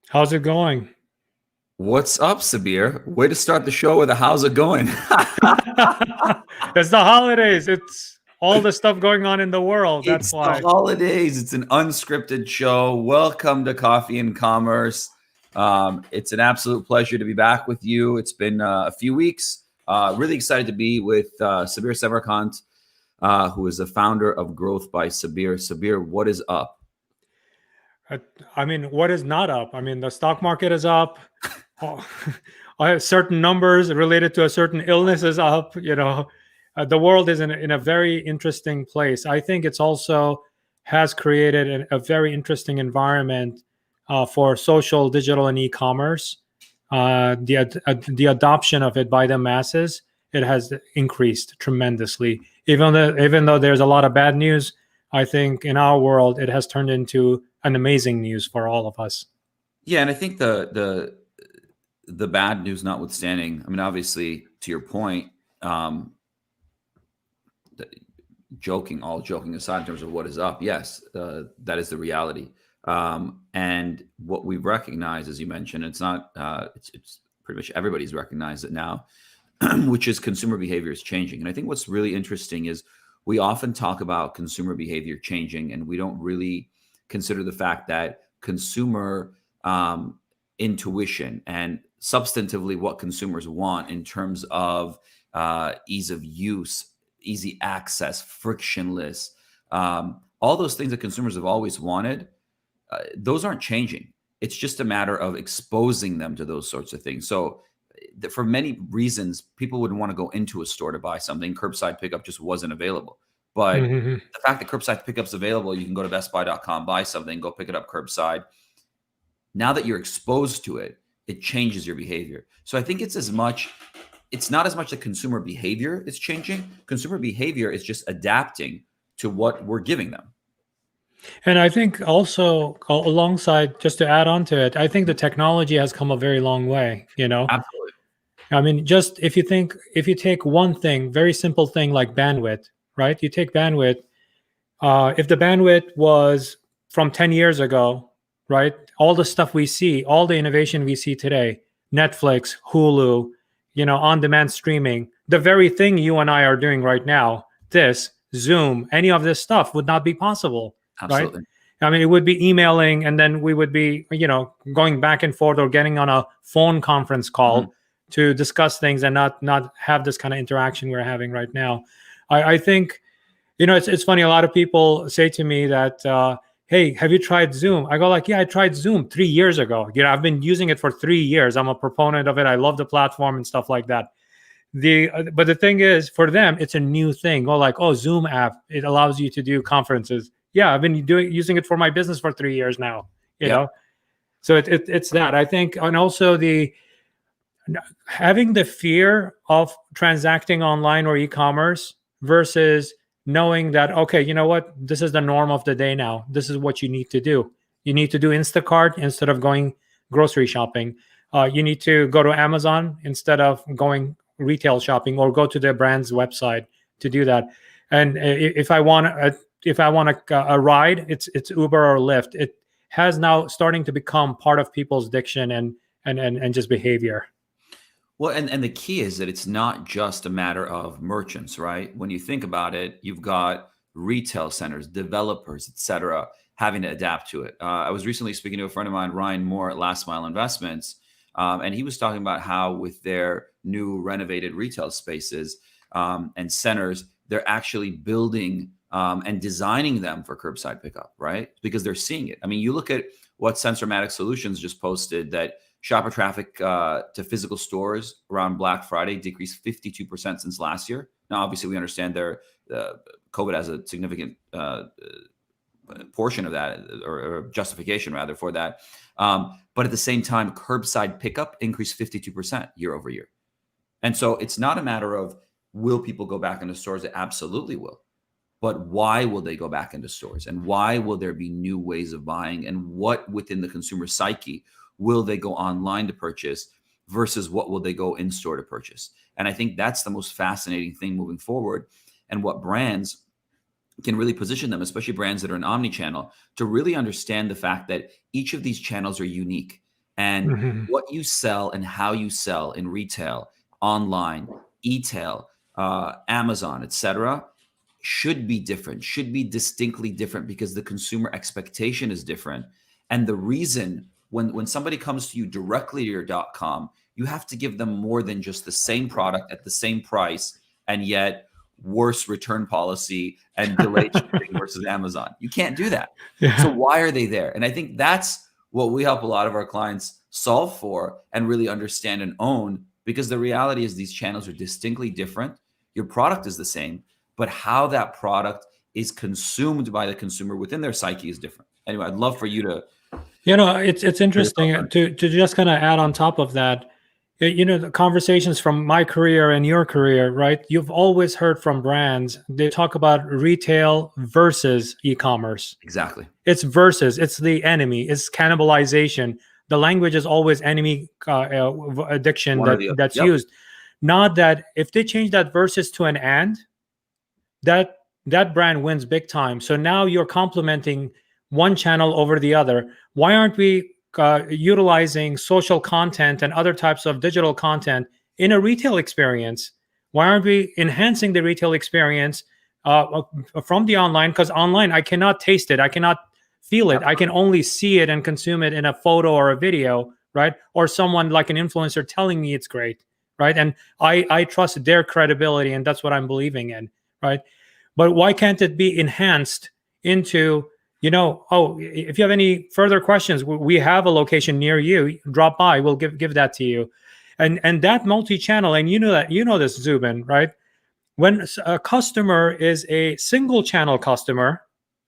How's it going? What's up, Sabir? Way to start the show with a how's it going? It's the holidays. It's all the stuff going on in the world. That's It's the why. holidays. It's an unscripted show. Welcome to Coffee and Commerce. It's an absolute pleasure to be back with you. It's been a few weeks. Really excited to be with Sabir Semerkant, who is the founder of Growth by Sabir. Sabir, what is up? Uh, I mean, what is not up? I mean, the stock market is up. Oh, I have certain numbers related to a certain illness is up. The world is in a very interesting place. I think it's also has created a very interesting environment for social, digital, and e-commerce. The adoption of it by the masses, it has increased tremendously. Even though there's a lot of bad news, I think in our world it has turned into an amazing news for all of us. Yeah, and I think the bad news notwithstanding, I mean, obviously, to your point, all joking aside in terms of what is up, yes, that is the reality. And what we recognize, as you mentioned, it's pretty much everybody's recognized it now, which is consumer behavior is changing. And I think what's really interesting is we often talk about consumer behavior changing, and we don't really consider the fact that consumer intuition and substantively what consumers want in terms of ease of use, easy access, frictionless, all those things that consumers have always wanted, those aren't changing. It's just a matter of exposing them to those sorts of things. So for many reasons, people wouldn't want to go into a store to buy something. Curbside pickup just wasn't available. But Mhm. the fact that curbside pickup's available, you can go to bestbuy.com, buy something, go pick it up curbside. Now that you're exposed to it, it changes your behavior. So I think it's not as much the consumer behavior is changing. Consumer behavior is just adapting to what we're giving them. And I think also alongside, just to add on to it, I think the technology has come a very long way. Absolutely. I mean, just if you take one thing, very simple thing like bandwidth, right? You take bandwidth. If the bandwidth was from 10 years ago, right? All the stuff we see, all the innovation we see today, Netflix, Hulu, on-demand streaming, the very thing you and I are doing right now, this, Zoom, any of this stuff would not be possible, right? Absolutely. I mean, it would be emailing, and then we would be, going back and forth or getting on a phone conference Mhm. call to discuss things and not have this kind of interaction we're having right now. I think, it's funny. A lot of people say to me that, "Hey, have you tried Zoom?" I go like, "Yeah, I tried Zoom 3 years ago. I've been using it for 3 years. I'm a proponent of it. I love the platform and stuff like that." But the thing is, for them, it's a new thing. Oh, like, oh, Zoom app, it allows you to do conferences. Yeah, I've been using it for my business for 3 years now. You Yep. know, so it's that, I think, and also the having the fear of transacting online or e-commerce versus knowing that, okay, you know what, this is the norm of the day now. This is what you need to do. You need to do Instacart instead of going grocery shopping. You need to go to Amazon instead of going retail shopping, or go to the brand's website to do that. And if I want a ride, it's Uber or Lyft. It has now starting to become part of people's diction and just behavior. Well, and the key is that it's not just a matter of merchants, right? When you think about it, you've got retail centers, developers, et cetera, having to adapt to it. I was recently speaking to a friend of mine, Ryan Moore at Last Mile Investments, and he was talking about how with their new renovated retail spaces and centers, they're actually building and designing them for curbside pickup, right? Because they're seeing it. I mean, you look at what Sensormatic Solutions just posted, that shopper traffic to physical stores around Black Friday decreased 52% since last year. Now, obviously, we understand COVID has a significant portion of that, or justification rather for that. But at the same time, curbside pickup increased 52% year over year. And so it's not a matter of will people go back into stores? They absolutely will. But why will they go back into stores? And why will there be new ways of buying? And what within the consumer psyche will they go online to purchase versus what will they go in store to purchase? And I think that's the most fascinating thing moving forward, and what brands can really position them, especially brands that are in omni-channel, to really understand the fact that each of these channels are unique. And Mhm. what you sell and how you sell in retail, online, e-tail, Amazon, etc., should be different, should be distinctly different because the consumer expectation is different. And the reason when somebody comes to you directly to your .com, you have to give them more than just the same product at the same price and yet worse return policy and delayed shipping versus Amazon. You can't do that. So Yeah. why are they there? And I think that's what we help a lot of our clients solve for and really understand and own, because the reality is these channels are distinctly different. Your product is the same, but how that product is consumed by the consumer within their psyche is different. Anyway, I'd love for you to It's hear your thoughts on interesting it. to just kind of add on top of that. The conversations from my career and your career, right? You've always heard from brands, they talk about retail versus e-commerce. Exactly. It's versus, it's the enemy, it's cannibalization. The language is always enemy addiction One or the other. that's Yep. used. Not that if they change that versus to an and, that brand wins big time. So now you're complementing one channel over the other. Why aren't we utilizing social content and other types of digital content in a retail experience? Why aren't we enhancing the retail experience from the online? Because online, I cannot taste it, I cannot feel it. I can only see it and consume it in a photo or a video, right? Or someone like an influencer telling me it's great, right? And I trust their credibility, and that's what I'm believing in, right? But why can't it be enhanced into, oh, if you have any further questions, we have a location near you, drop by, we'll give that to you. And that multi-channel, and this, Zubin, right? When a customer is a single channel customer,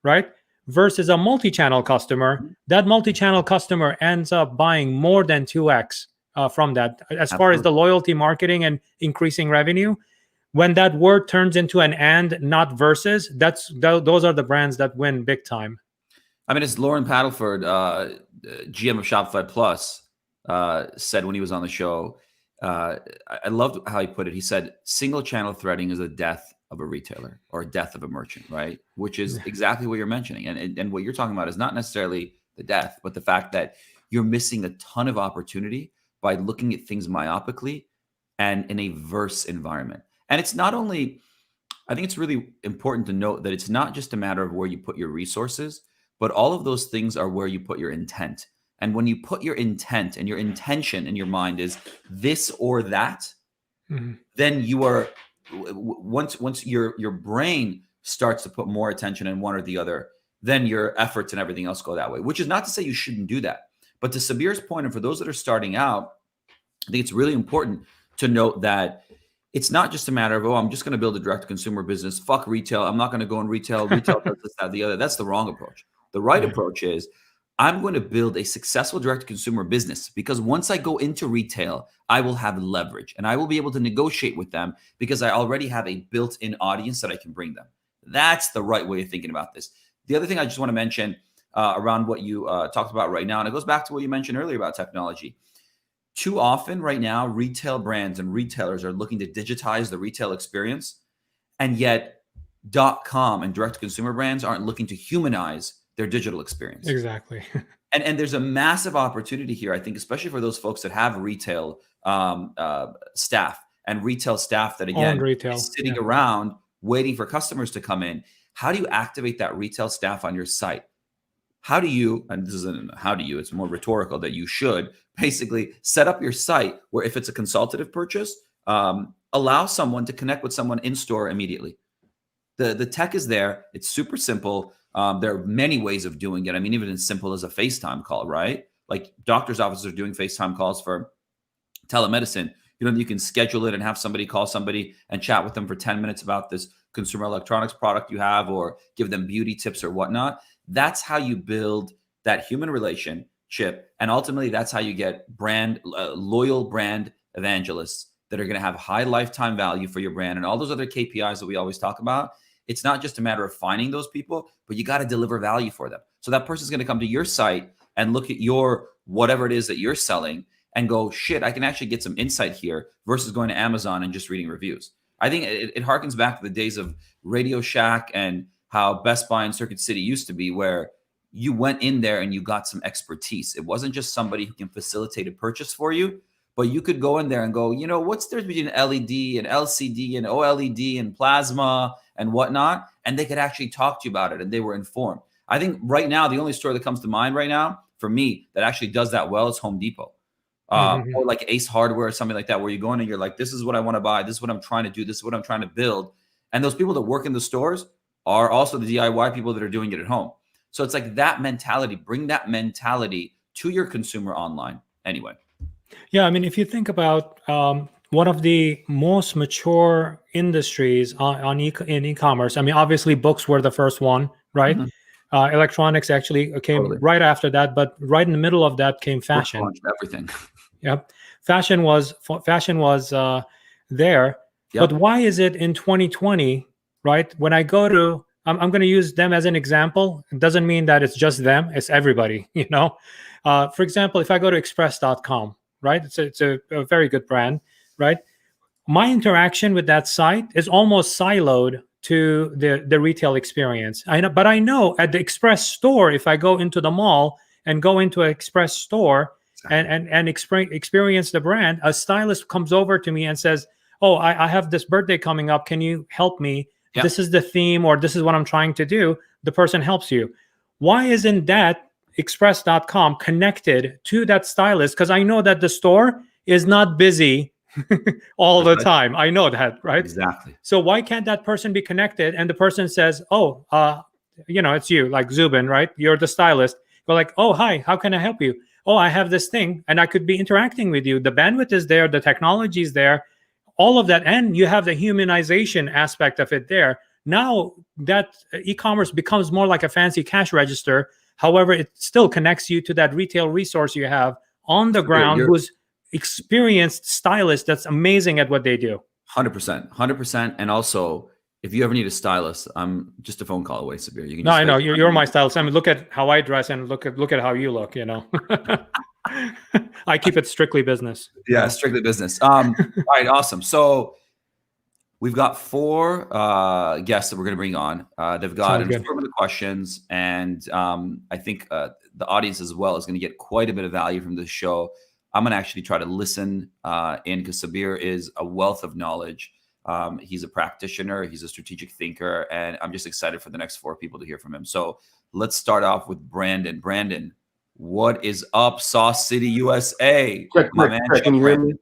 right, versus a multi-channel customer, that multi-channel customer ends up buying more than 2x from that, as far as Absolutely. the loyalty marketing and increasing revenue. When that word turns into an and, not versus, those are the brands that win big time. I mean, as Lauren Paddleford, GM of Shopify Plus, said when he was on the show, I loved how he put it. He said, single channel threading is the death of a retailer or a death of a merchant, right? Which is exactly what you're mentioning. And what you're talking about is not necessarily the death, but the fact that you're missing a ton of opportunity by looking at things myopically and in a verse environment. And it's not only, I think it's really important to note that it's not just a matter of where you put your resources, but all of those things are where you put your intent. And when you put your intent and your intention in your mind is this or that, then you are, once your brain starts to put more attention in one or the other, then your efforts and everything else go that way, which is not to say you shouldn't do that. But to Sabir's point, and for those that are starting out, I think it's really important to note that it's not just a matter of, oh, I'm just going to build a direct consumer business. Fuck retail. I'm not going to go in retail. Retail does this, that, the other. That's the wrong approach. The right approach is I'm going to build a successful direct consumer business, because once I go into retail, I will have leverage and I will be able to negotiate with them because I already have a built-in audience that I can bring them. That's the right way of thinking about this. The other thing I just want to mention around what you talked about right now, and it goes back to what you mentioned earlier about technology. Too often right now, retail brands and retailers are looking to digitize the retail experience, and yet .com and direct consumer brands aren't looking to humanize their digital experience. Exactly. And there's a massive opportunity here, I think, especially for those folks that have retail staff and retail staff that, again, retail. is sitting around waiting for customers to come in. How do you activate that retail staff on your site? How do you, and this isn't how do you, it's more rhetorical that you should basically set up your site where if it's a consultative purchase, allow someone to connect with someone in store immediately. The tech is there. It's super simple. There are many ways of doing it. I mean, even as simple as a FaceTime call, right? Like doctor's offices are doing FaceTime calls for telemedicine. You can schedule it and have somebody call somebody and chat with them for 10 minutes about this consumer electronics product you have, or give them beauty tips or whatnot. That's how you build that human relationship. And ultimately, that's how you get loyal brand evangelists that are going to have high lifetime value for your brand and all those other KPIs that we always talk about. It's not just a matter of finding those people, but you got to deliver value for them. So that person's going to come to your site and look at your whatever it is that you're selling and go, shit, I can actually get some insight here versus going to Amazon and just reading reviews. I think it harkens back to the days of Radio Shack and how Best Buy and Circuit City used to be, where you went in there and you got some expertise. It wasn't just somebody who can facilitate a purchase for you, but you could go in there and go, what's the difference between LED and LCD and OLED and plasma and whatnot? And they could actually talk to you about it, and they were informed. I think right now, the only store that comes to mind right now for me that actually does that well is Home Depot. Or like Ace Hardware or something like that, where you go in and you're like, this is what I want to buy. This is what I'm trying to do. This is what I'm trying to build. And those people that work in the stores are also the DIY people that are doing it at home. So it's like that mentality, bring that mentality to your consumer online anyway. Yeah, I mean, if you think about one of the most mature industries in e-commerce, I mean, obviously books were the first one, right? Electronics actually came right after that, but right in the middle of that came fashion. Everything. Yep, fashion was there. Yep. But why is it in 2020, right? When I go to, I'm going to use them as an example. It doesn't mean that it's just them; it's everybody. For example, if I go to express.com, right? It's a very good brand, right? My interaction with that site is almost siloed to the retail experience. But I know at the Express store, if I go into the mall and go into an Express store and experience the brand, a stylist comes over to me and says, "Oh, I have this birthday coming up. Can you help me? Yep. This is the theme, or this is what I'm trying to do." The person helps you. Why isn't that express.com connected to that stylist? Because I know that the store is not busy all the time. I know that, right? Exactly. So why can't that person be connected? And the person says, "Oh, it's you, like Zubin, right? You're the stylist." Go like, "Oh, hi, how can I help you?" "Oh, I have this thing," and I could be interacting with you. The bandwidth is there, the technology is there, all of that, and you have the humanization aspect of it there. Now that e-commerce becomes more like a fancy cash register. However, it still connects you to that retail resource you have on the ground, who's experienced stylist that's amazing at what they do. 100%. And also, if you ever need a stylist, I'm just a phone call away, Sabir. You can I know you're my stylist. I mean, look at how I dress and look at how you look. I keep it strictly business. Yeah, strictly business. All right, awesome. So we've got 4 guests that we're going to bring on. They've got informative questions, and I think the audience as well is going to get quite a bit of value from this show. I'm going to actually try to listen in, because Sabir is a wealth of knowledge. He's a practitioner. He's a strategic thinker. And I'm just excited for the next 4 people to hear from him. So let's start off with Brandon. Brandon, what is up, Sauce City, USA? Can you hear me?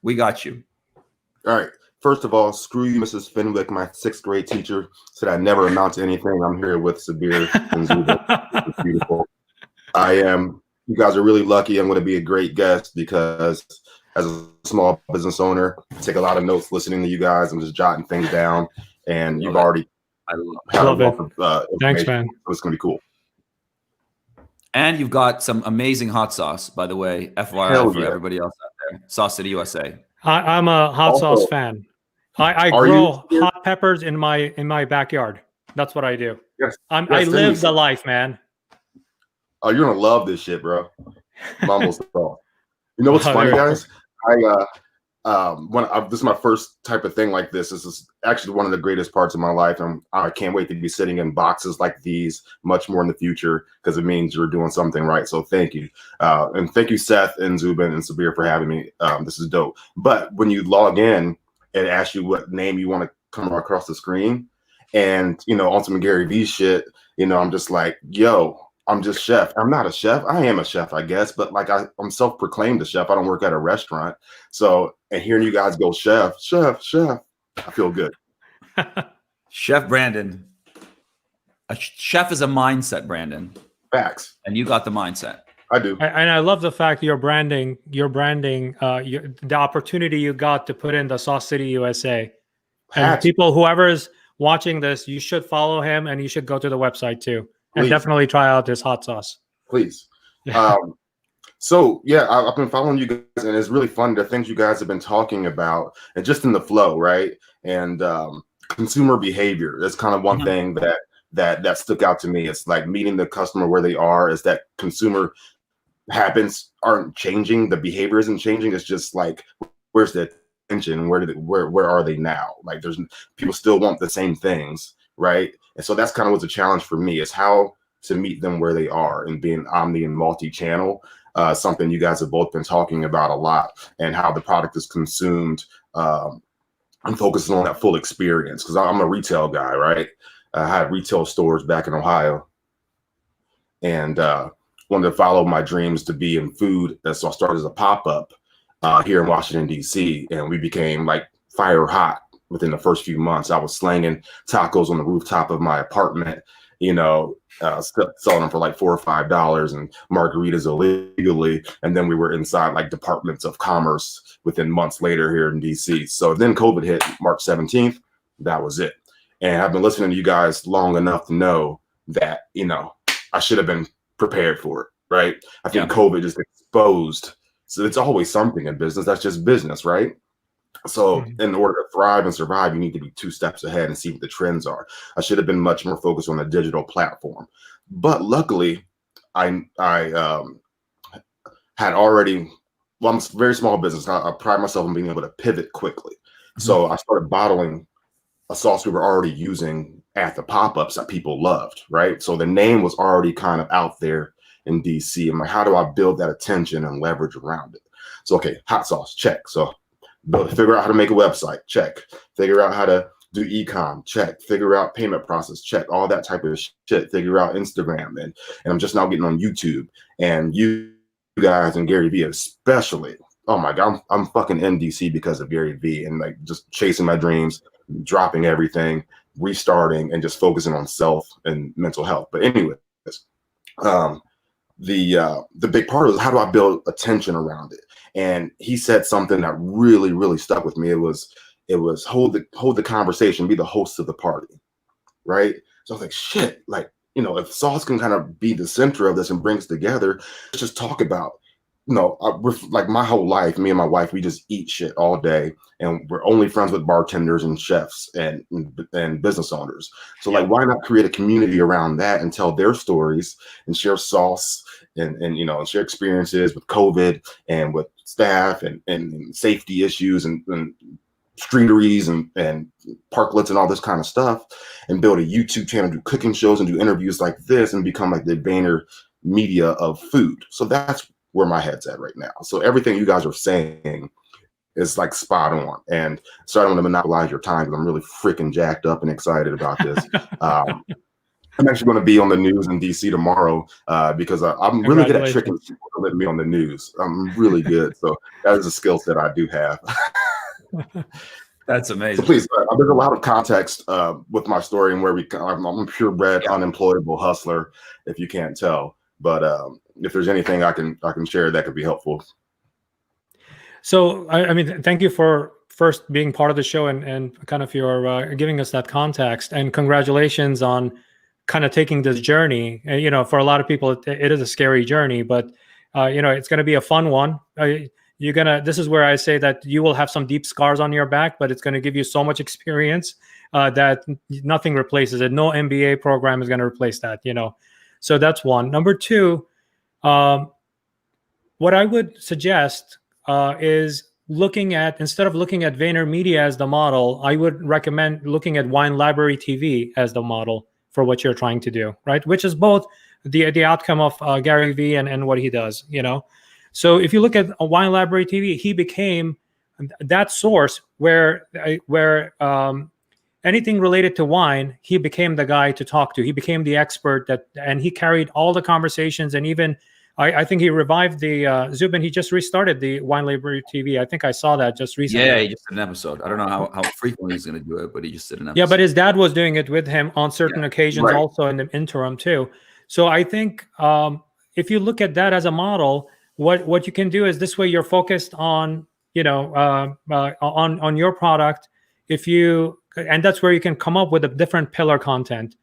We got you. All right. First of all, screw you, Mrs. Fenwick. My 6th grade teacher said I never amount to anything. I'm here with Sabir and Zubin. It's beautiful. You guys are really lucky. I'm going to be a great guest because as a small business owner, I take a lot of notes listening to you guys. I'm just jotting things down, and you've already I love it. Thanks, man. So it's going to be cool. And you've got some amazing hot sauce, by the way, FYI for everybody else out there. Sauce City, USA. I'm a hot sauce fan. I grow hot peppers in my backyard. That's what I do. Yes. I live the life, man. Oh, you're gonna love this shit, bro. Mumbles off. You know what's funny, guys? This is my first type of thing like this. This is actually one of the greatest parts of my life. I can't wait to be sitting in boxes like these much more in the future, because it means you're doing something right. So thank you. And thank you, Seth and Zubin and Sabir, for having me. This is dope. But when you log in, it asks you what name you want to come across the screen. And, on some Gary Vee shit, I'm just like, yo, I'm just chef. I'm not a chef. I am a chef, I guess, but like I'm self-proclaimed a chef. I don't work at a restaurant. So, and hearing you guys go chef, I feel good. Chef Brandon. A chef is a mindset, Brandon. Facts. And you got the mindset. I do. And I love the fact you're branding the opportunity you got to put in the Sauce City, USA. And whoever's watching this, you should follow him, and you should go to the website too. And definitely try out this hot sauce. Please. I've been following you guys, and it's really fun, the things you guys have been talking about, and just in the flow, right? And consumer behavior. That's kind of one thing that stuck out to me. It's like meeting the customer where they are. Is that consumer habits aren't changing, the behavior isn't changing. It's just like, where's the attention? Where are they now? Like, there's people still want the same things, right? And so that's kind of what's a challenge for me, is how to meet them where they are, and being omni and multi-channel, something you guys have both been talking about a lot, and how the product is consumed. I'm focusing on that full experience because I'm a retail guy, right? I had retail stores back in Ohio, and wanted to follow my dreams to be in food. And so I started as a pop-up here in Washington, D.C., and we became like fire hot within the first few months. I was slanging tacos on the rooftop of my apartment, selling them for like $4 or $5 and margaritas illegally. And then we were inside like departments of commerce within months later here in DC. So then COVID hit March 17th. That was it. And I've been listening to you guys long enough to know that, I should have been prepared for it, right? I think COVID just exposed. So it's always something in business. That's just business, right? So in order to thrive and survive, you need to be 2 steps ahead and see what the trends are. I should have been much more focused on the digital platform. But luckily, I had already, I'm a very small business. I pride myself on being able to pivot quickly. So I started bottling a sauce we were already using at the pop-ups that people loved, right? So the name was already kind of out there in DC. I'm like, how do I build that attention and leverage around it? So, okay, hot sauce, check. So figure out how to make a website, check. Figure out how to do e-com, check. Figure out payment process, check. All that type of shit. Figure out Instagram, and I'm just now getting on YouTube. And you guys and Gary Vee especially. Oh my God, I'm fucking in DC because of Gary Vee, and like just chasing my dreams, dropping everything, restarting, and just focusing on self and mental health. But anyways, the big part was, how do I build attention around it? And he said something that really, really stuck with me. It was hold the conversation, be the host of the party, right? So I was like, shit, like, if sauce can kind of be the center of this and brings together, let's just talk about, we're like, my whole life, me and my wife, we just eat shit all day, and we're only friends with bartenders and chefs and business owners. So like, why not create a community around that and tell their stories and share sauce and share experiences with COVID and with staff and safety issues and streeteries and parklets and all this kind of stuff, and build a YouTube channel, do cooking shows and do interviews like this, and become like the Vayner media of food. So that's where my head's at right now. So everything you guys are saying is like spot on. And so I don't want to monopolize your time, because I'm really freaking jacked up and excited about this. I'm actually going to be on the news in DC tomorrow because I'm really good at tricking people to let me on the news. I'm really good. So that is a skill set I do have. That's amazing. So please, there's a lot of context with my story and where I'm a purebred, unemployable hustler, if you can't tell. But if there's anything I can share that could be helpful. So, I mean, thank you for first being part of the show and kind of your giving us that context, and congratulations on kind of taking this journey. For a lot of people, it is a scary journey, but it's going to be a fun one. This is where I say that you will have some deep scars on your back, but it's going to give you so much experience that nothing replaces it. No MBA program is going to replace that, So that's one. Number two, what I would suggest is instead of looking at VaynerMedia as the model, I would recommend looking at Wine Library TV as the model for what you're trying to do, right? Which is both the outcome of Gary Vee and what he does, So if you look at Wine Library TV, he became that source where anything related to wine, he became the guy to talk to. He became the expert and he carried all the conversations. And even I think he revived the Zubin. He just restarted the Wine Library TV. I think I saw that just recently. Yeah, he just did an episode. I don't know how frequently he's going to do it, but he just did an episode. Yeah, but his dad was doing it with him on certain occasions, also in the interim too. So I think if you look at that as a model, what you can do is this way you're focused on on your product. And that's where you can come up with a different pillar content,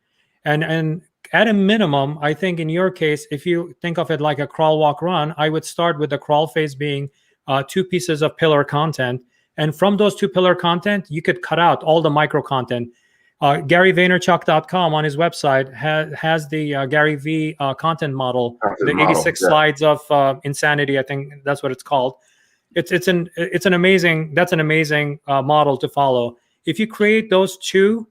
and at a minimum, I think in your case, if you think of it like a crawl, walk, run, I would start with the crawl phase being 2 pieces of pillar content. And from those 2 pillar content, you could cut out all the micro content. GaryVaynerchuk.com on his website has the Gary Vee content model, the 86 slides of insanity. I think that's what it's called. It's an amazing model to follow. If you create those 2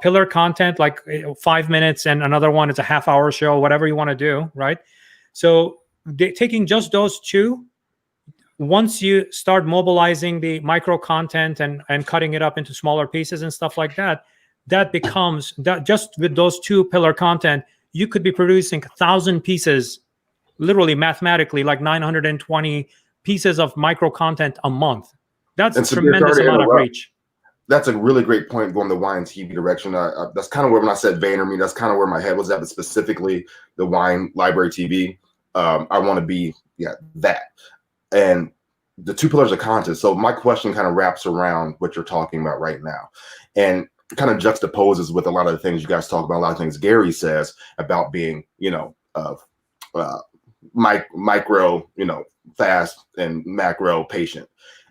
pillar content, like 5 minutes, and another one is a half-hour show, whatever you want to do, right? So taking just those two, once you start mobilizing the micro content and cutting it up into smaller pieces and stuff like that, that becomes that just with those two pillar content, you could be producing 1,000 pieces, literally mathematically, like 920 pieces of micro content a month. That's a tremendous amount of reach. That's a really great point going the wine TV direction. That's kind of where, when I said VaynerMe, that's kind of where my head was at, but specifically the wine library TV. I want to be that. And the two pillars of content. So my question kind of wraps around what you're talking about right now, and kind of juxtaposes with a lot of the things you guys talk about, a lot of things Gary says about being, micro, fast, and macro patient,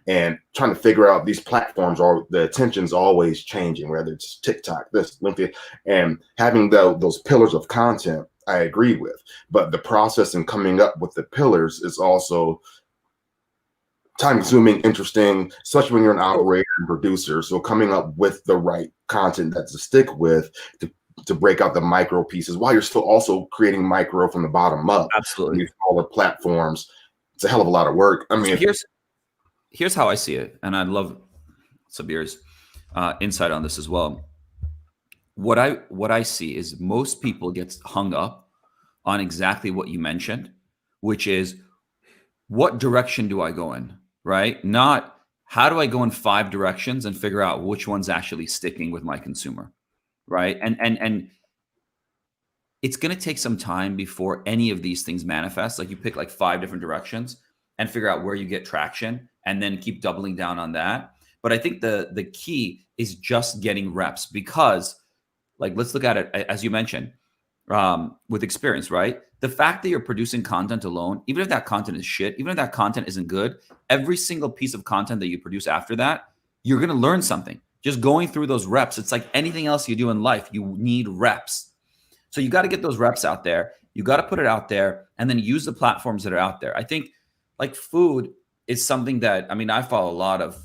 and trying to figure out these platforms, are the attention's always changing, whether it's TikTok, this, LinkedIn, and having those pillars of content, I agree with, but the process in coming up with the pillars is also time-consuming, interesting, especially when you're an operator and producer. So coming up with the right content that's to stick with to break out the micro pieces while you're still also creating micro from the bottom up. Absolutely. These smaller platforms. It's a hell of a lot of work. I mean, so here's how I see it, and I love Sabir's insight on this as well. What I see is most people get hung up on exactly what you mentioned, which is, what direction do I go in? Right? Not how do I go in 5 directions and figure out which one's actually sticking with my consumer, right? And it's going to take some time before any of these things manifest. Like, you pick like 5 different directions and figure out where you get traction, and then keep doubling down on that. But I think the key is just getting reps, because, like, let's look at it as you mentioned, with experience, right? The fact that you're producing content alone, even if that content is shit, even if that content isn't good, every single piece of content that you produce after that, you're going to learn something. Just going through those reps. It's like anything else you do in life. You need reps. So you got to get those reps out there. You got to put it out there, and then use the platforms that are out there. I think, like, food is something that, I mean, I follow a lot of,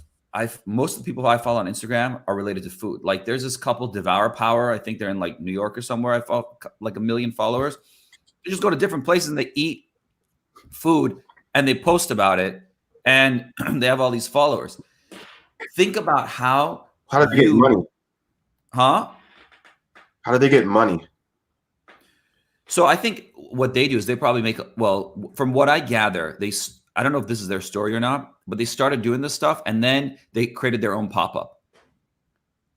most of the people I follow on Instagram are related to food. Like, there's this couple, Devour Power. I think they're in like New York or somewhere. I follow like 1 million followers. They just go to different places and they eat food and they post about it, and they have all these followers. Think about how do they get money? Huh? How do they get money? So I think what they do is they probably make, well, from what I gather, I don't know if this is their story or not, but they started doing this stuff, and then they created their own pop-up.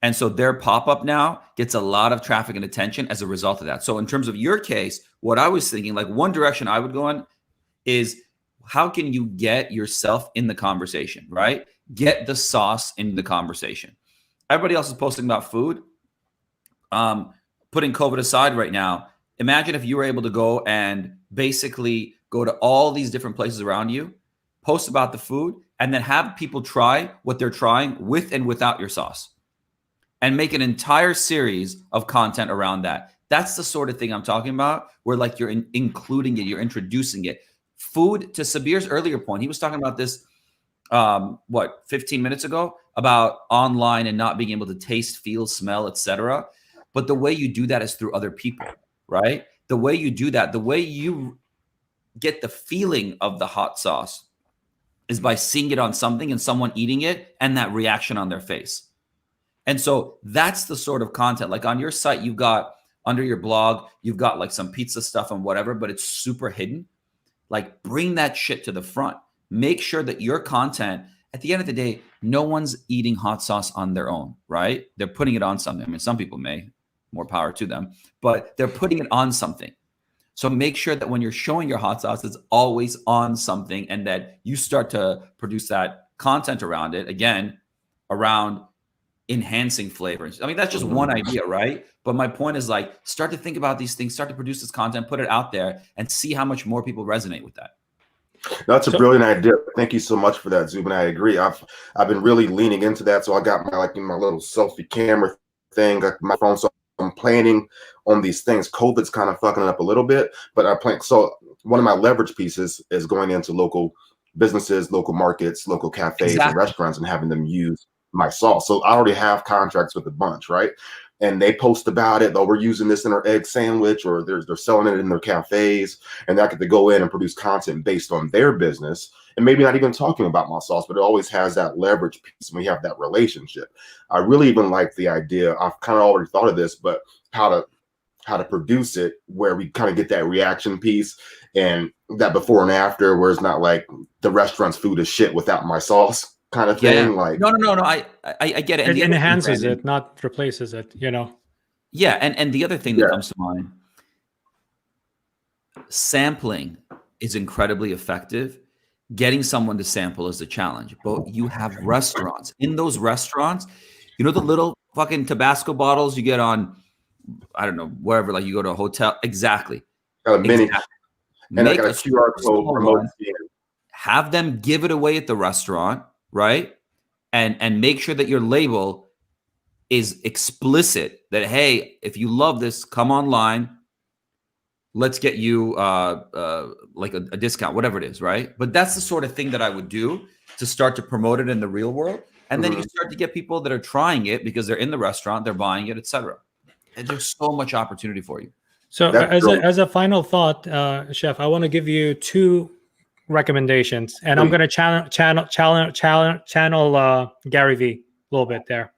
And so their pop-up now gets a lot of traffic and attention as a result of that. So in terms of your case, what I was thinking, like, one direction I would go in is, how can you get yourself in the conversation, right? Get the sauce in the conversation. Everybody else is posting about food. Putting COVID aside right now, imagine if you were able to go and basically go to all these different places around you, post about the food, and then have people try what they're trying with and without your sauce, and make an entire series of content around that. That's the sort of thing I'm talking about, where, like, you're including it, you're introducing it. Food, to Sabir's earlier point, he was talking about this, 15 minutes ago, about online and not being able to taste, feel, smell, etc. But the way you do that is through other people, right? The way you do that, the way you get the feeling of the hot sauce, is by seeing it on something and someone eating it and that reaction on their face. And so that's the sort of content, like on your site, you've got, under your blog, you've got like some pizza stuff and whatever, but it's super hidden. Like, bring that shit to the front. Make sure that your content, at the end of the day, no one's eating hot sauce on their own, right? They're putting it on something. I mean, some people may, more power to them, but they're putting it on something. So make sure that when you're showing your hot sauce, it's always on something, and that you start to produce that content around it, again, around enhancing flavors. I mean, that's just one idea, right? But my point is, like, start to think about these things, start to produce this content, put it out there, and see how much more people resonate with that. That's a brilliant idea. Thank you so much for that, Zubin. I agree. I've been really leaning into that. So I got my little selfie camera thing, got my phone. So I'm planning on these things. COVID's kind of fucking it up a little bit, but I plan. So one of my leverage pieces is going into local businesses, local markets, local cafes, and restaurants, and having them use my sauce. So I already have contracts with a bunch, right? and they post about it. Oh, we're using this in our egg sandwich, or they're selling it in their cafes, and I get to go in and produce content based on their business, and maybe not even talking about my sauce, but it always has that leverage piece when we have that relationship. I really even like the idea. I've kind of already thought of this, but how to produce it where we kind of get that reaction piece and that before and after, where it's not like the restaurant's food is shit without my sauce kind of thing. Like, no. I get it. And It enhances it, not replaces it, you know? Yeah. And the other thing that comes to mind, sampling is incredibly effective. Getting someone to sample is the challenge. But you have restaurants. In those restaurants, you know, the little fucking Tabasco bottles you get on, I don't know, wherever, like you go to a hotel. Exactly. mini. Exactly. And I got a QR code promote. Have them give it away at the restaurant, right? And make sure that your label is explicit that, hey, if you love this, come online. Let's get you like a discount, whatever it is, right? But that's the sort of thing that I would do to start to promote it in the real world. And then you start to get people that are trying it because they're in the restaurant, they're buying it, etc. And there's so much opportunity for you. So as a final thought, Chef, I want to give you 2 recommendations, and I'm going to channel Gary Vee a little bit there.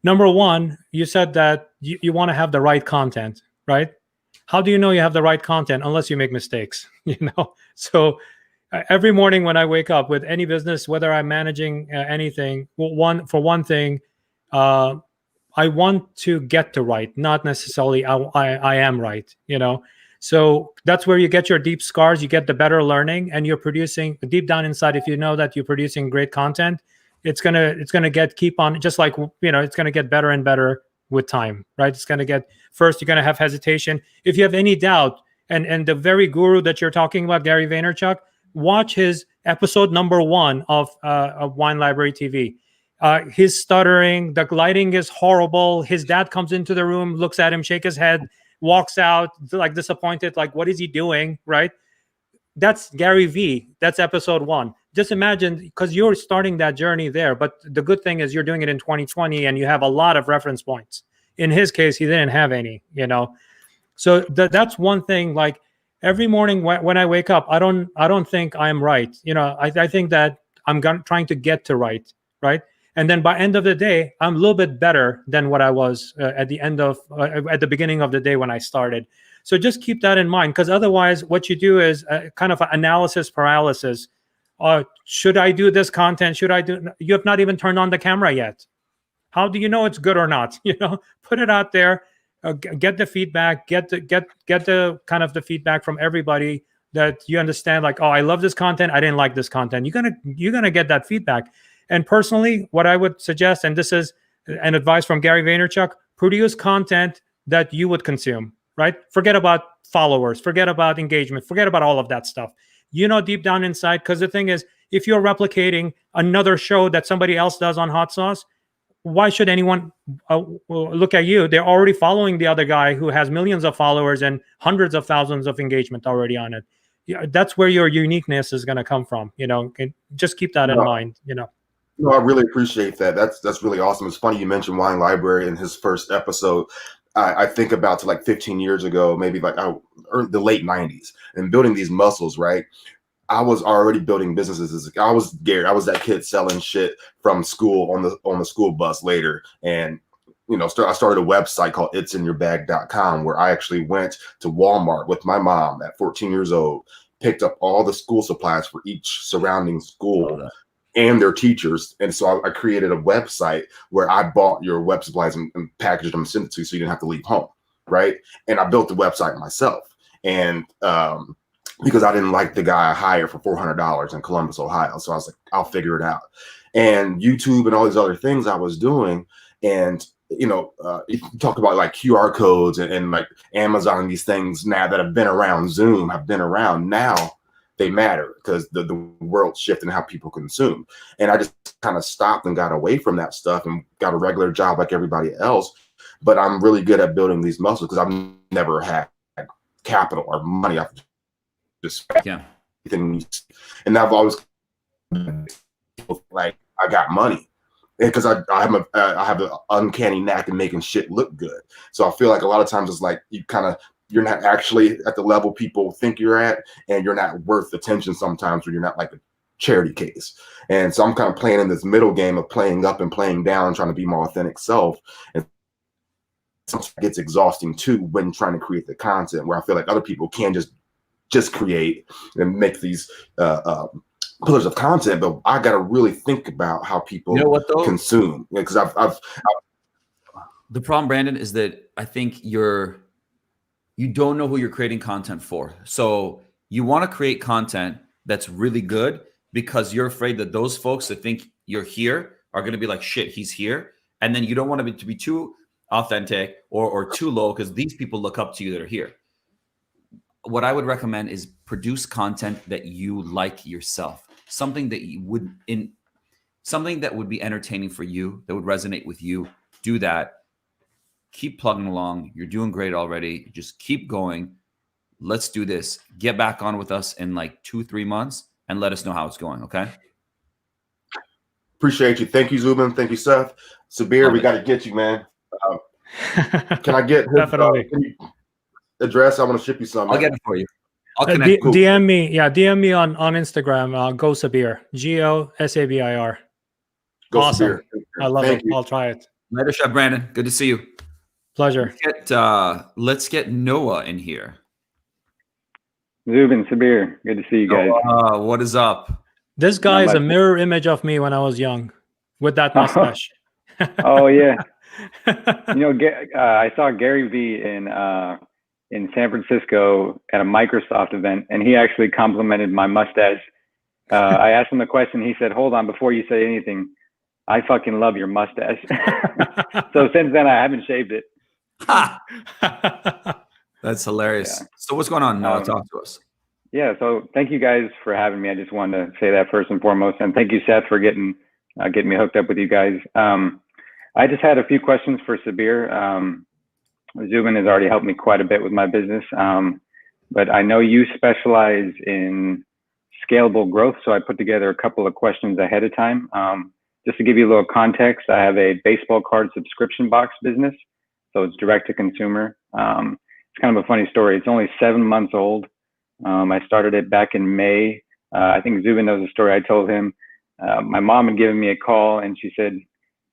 Number 1, you said that you want to have the right content, right? How do you know you have the right content unless you make mistakes? You know, so every morning when I wake up with any business, whether I'm managing anything, for one thing, I want to get to right, not necessarily I am right, you know. So that's where you get your deep scars, you get the better learning, and you're producing deep down inside. If you know that you're producing great content, it's gonna keep on, just like, you know, it's gonna get better and better with time, right? It's gonna get, first you're gonna have hesitation. If you have any doubt, and the very guru that you're talking about, Gary Vaynerchuk, watch his episode number 1 of Wine Library TV. His stuttering, the lighting is horrible. His dad comes into the room, looks at him, shake his head, walks out like disappointed, like, what is he doing, right? That's Gary Vee. That's episode 1. Just imagine, because you're starting that journey there. But the good thing is you're doing it in 2020 and you have a lot of reference points. In his case, he didn't have any, you know. So that's one thing. Like, every morning when I wake up, I don't think I'm right. You know, I think that I'm trying to get to right. And then by end of the day, I'm a little bit better than what I was at the beginning of the day when I started. So just keep that in mind, because otherwise what you do is kind of an analysis paralysis. Should I do this content? You have not even turned on the camera yet. How do you know it's good or not? You know, put it out there, get the feedback, get the kind of the feedback from everybody that you understand. Like, oh, I love this content, I didn't like this content. You're gonna get that feedback. And personally, what I would suggest, and this is an advice from Gary Vaynerchuk, produce content that you would consume, right? Forget about followers, forget about engagement, forget about all of that stuff. You know, deep down inside, because the thing is, if you're replicating another show that somebody else does on Hot Sauce, why should anyone look at you? They're already following the other guy who has millions of followers and hundreds of thousands of engagement already on it. Yeah, that's where your uniqueness is going to come from. You know, just keep that in mind, you know. No, I really appreciate that. That's really awesome. It's funny you mentioned Wine Library in his first episode. I think about to like 15 years ago, maybe like the late 90s, and building these muscles, right? I was already building businesses. I was Gary. I was that kid selling shit from school on the school bus later. And, you know, I started a website called itsInYourBag.com, where I actually went to Walmart with my mom at 14 years old, picked up all the school supplies for each surrounding school and their teachers. And so I created a website where I bought your web supplies and packaged them and sent it to you so you didn't have to leave home, right? And I built the website myself. And because I didn't like the guy I hired for $400 in Columbus, Ohio. So I was like, I'll figure it out. And YouTube and all these other things I was doing. And, you know, you talk about like QR codes and like Amazon and these things now that have been around, Zoom have been around now. They matter because the world's shifting how people consume. And I just kind of stopped and got away from that stuff and got a regular job like everybody else. But I'm really good at building these muscles because I've never had capital or money. I've just everything. And I've always like, I got money. because I have an uncanny knack in making shit look good. So I feel like a lot of times it's like you're not actually at the level people think you're at, and you're not worth attention sometimes, or you're not like a charity case. And so I'm kind of playing in this middle game of playing up and playing down, trying to be my authentic self. And sometimes it gets exhausting too when trying to create the content, where I feel like other people can just create and make these pillars of content, but I got to really think about how people consume. Because the problem, Brandon, is that I think you don't know who you're creating content for. So you want to create content that's really good because you're afraid that those folks that think you're here are going to be like, shit, he's here. And then you don't want to be too authentic or too low because these people look up to you that are here. What I would recommend is produce content that you like yourself, something that something that would be entertaining for you, that would resonate with you. Do that. Keep plugging along. You're doing great already. Just keep going. Let's do this. Get back on with us in like 2-3 months and let us know how it's going. Okay. Appreciate you. Thank you, Zubin. Thank you, Seth. Sabir, we got to get you, man. Can I get his, definitely address? I want to ship you something. I'll get it for you. I'll connect. DM me. Yeah, DM me on Instagram. Go Sabir. GoSabir. Go awesome. Sabir. I love Thank it. you. I'll try it. Later, Chef Brandon. Good to see you. Pleasure. Let's get Noah in here. Zubin, Sabir, good to see you guys. What is up? This guy is a mirror image of me when I was young, with that mustache. Oh yeah. I saw Gary Vee in San Francisco at a Microsoft event, and he actually complimented my mustache. I asked him the question. He said, "Hold on, before you say anything, I fucking love your mustache." So since then, I haven't shaved it. That's hilarious. Yeah. So what's going on, Noah? Talk to us. Yeah. So thank you guys for having me. I just wanted to say that first and foremost, and thank you, Seth, for getting me hooked up with you guys. I just had a few questions for Sabir. Zubin has already helped me quite a bit with my business, but I know you specialize in scalable growth, so I put together a couple of questions ahead of time. Just to give you a little context, I have a baseball card subscription box business, so it's direct to consumer. It's kind of a funny story. It's only 7 months old. I started it back in May. I think Zubin knows the story. I told him my mom had given me a call, and she said,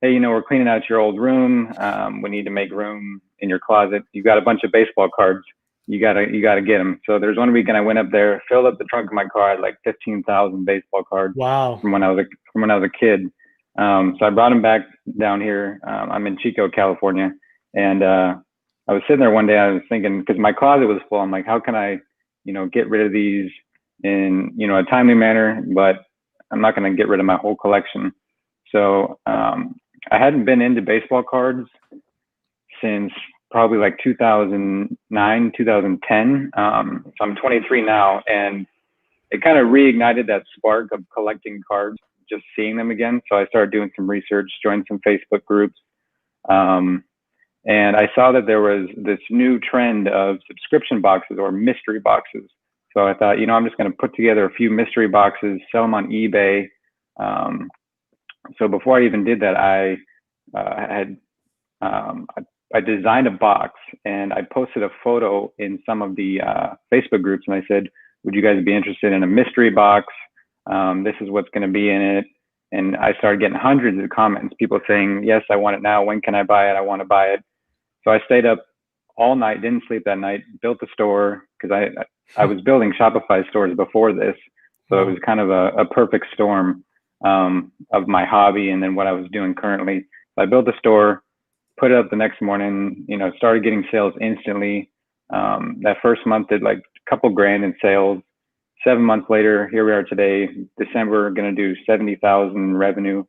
"Hey, we're cleaning out your old room. We need to make room in your closet. You got a bunch of baseball cards. You gotta get them." So there's one weekend I went up there, filled up the trunk of my car, I had like 15,000 baseball cards. Wow. From when I was a kid. So I brought them back down here. I'm in Chico, California, and I was sitting there one day. I was thinking, because my closet was full. I'm like, how can I, get rid of these in a timely manner, but I'm not going to get rid of my whole collection. So I hadn't been into baseball cards since probably like 2009, 2010. So I'm 23 now, and it kind of reignited that spark of collecting cards, just seeing them again. So I started doing some research, joined some Facebook groups, and I saw that there was this new trend of subscription boxes or mystery boxes. So I thought, I'm just going to put together a few mystery boxes, sell them on eBay. So before I even did that, I designed a box, and I posted a photo in some of the Facebook groups, and I said, would you guys be interested in a mystery box? This is what's going to be in it. And I started getting hundreds of comments, people saying, yes, I want it now. When can I buy it? I want to buy it. So I stayed up all night, didn't sleep that night, built the store, because I was building Shopify stores before this. So it was kind of a perfect storm of my hobby and then what I was doing currently. So I built the store, put it up the next morning, started getting sales instantly. That first month did like a couple grand in sales. 7 months later, here we are today, December, going to do 70,000 revenue,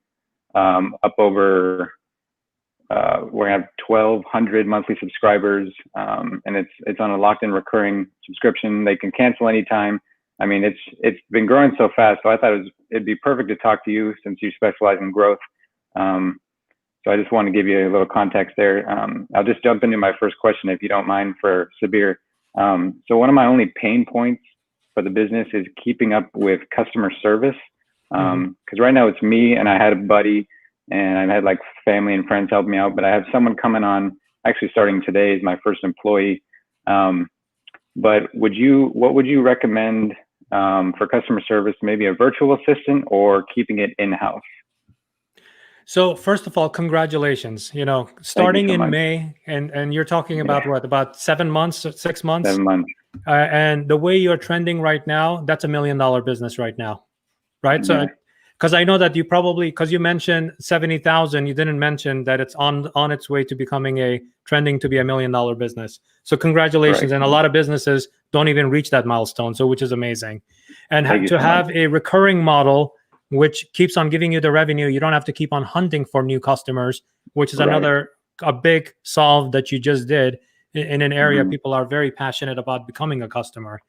up over, we're going to have 1,200 monthly subscribers. And it's on a locked-in recurring subscription. They can cancel anytime. I mean, it's been growing so fast. So I thought it'd be perfect to talk to you since you specialize in growth. So I just want to give you a little context there. I'll just jump into my first question, if you don't mind, for Sabir. So one of my only pain points for the business is keeping up with customer service. Because right now it's me, and I had a buddy and I've had like family and friends help me out, but I have someone coming on, actually starting today is my first employee. But what would you recommend for customer service, maybe a virtual assistant or keeping it in-house? So first of all, congratulations. Starting in May, and you're talking about what, about 7 months, 6 months? 7 months. And the way you're trending right now, that's $1 million business right now, right? So, because I know that you probably, because you mentioned 70,000, you didn't mention that it's on its way to becoming trending to be $1 million business. So congratulations. Right. And a lot of businesses don't even reach that milestone, so which is amazing. And to have a recurring model which keeps on giving you the revenue, you don't have to keep on hunting for new customers, which is a big solve that you just did in an area people are very passionate about becoming a customer.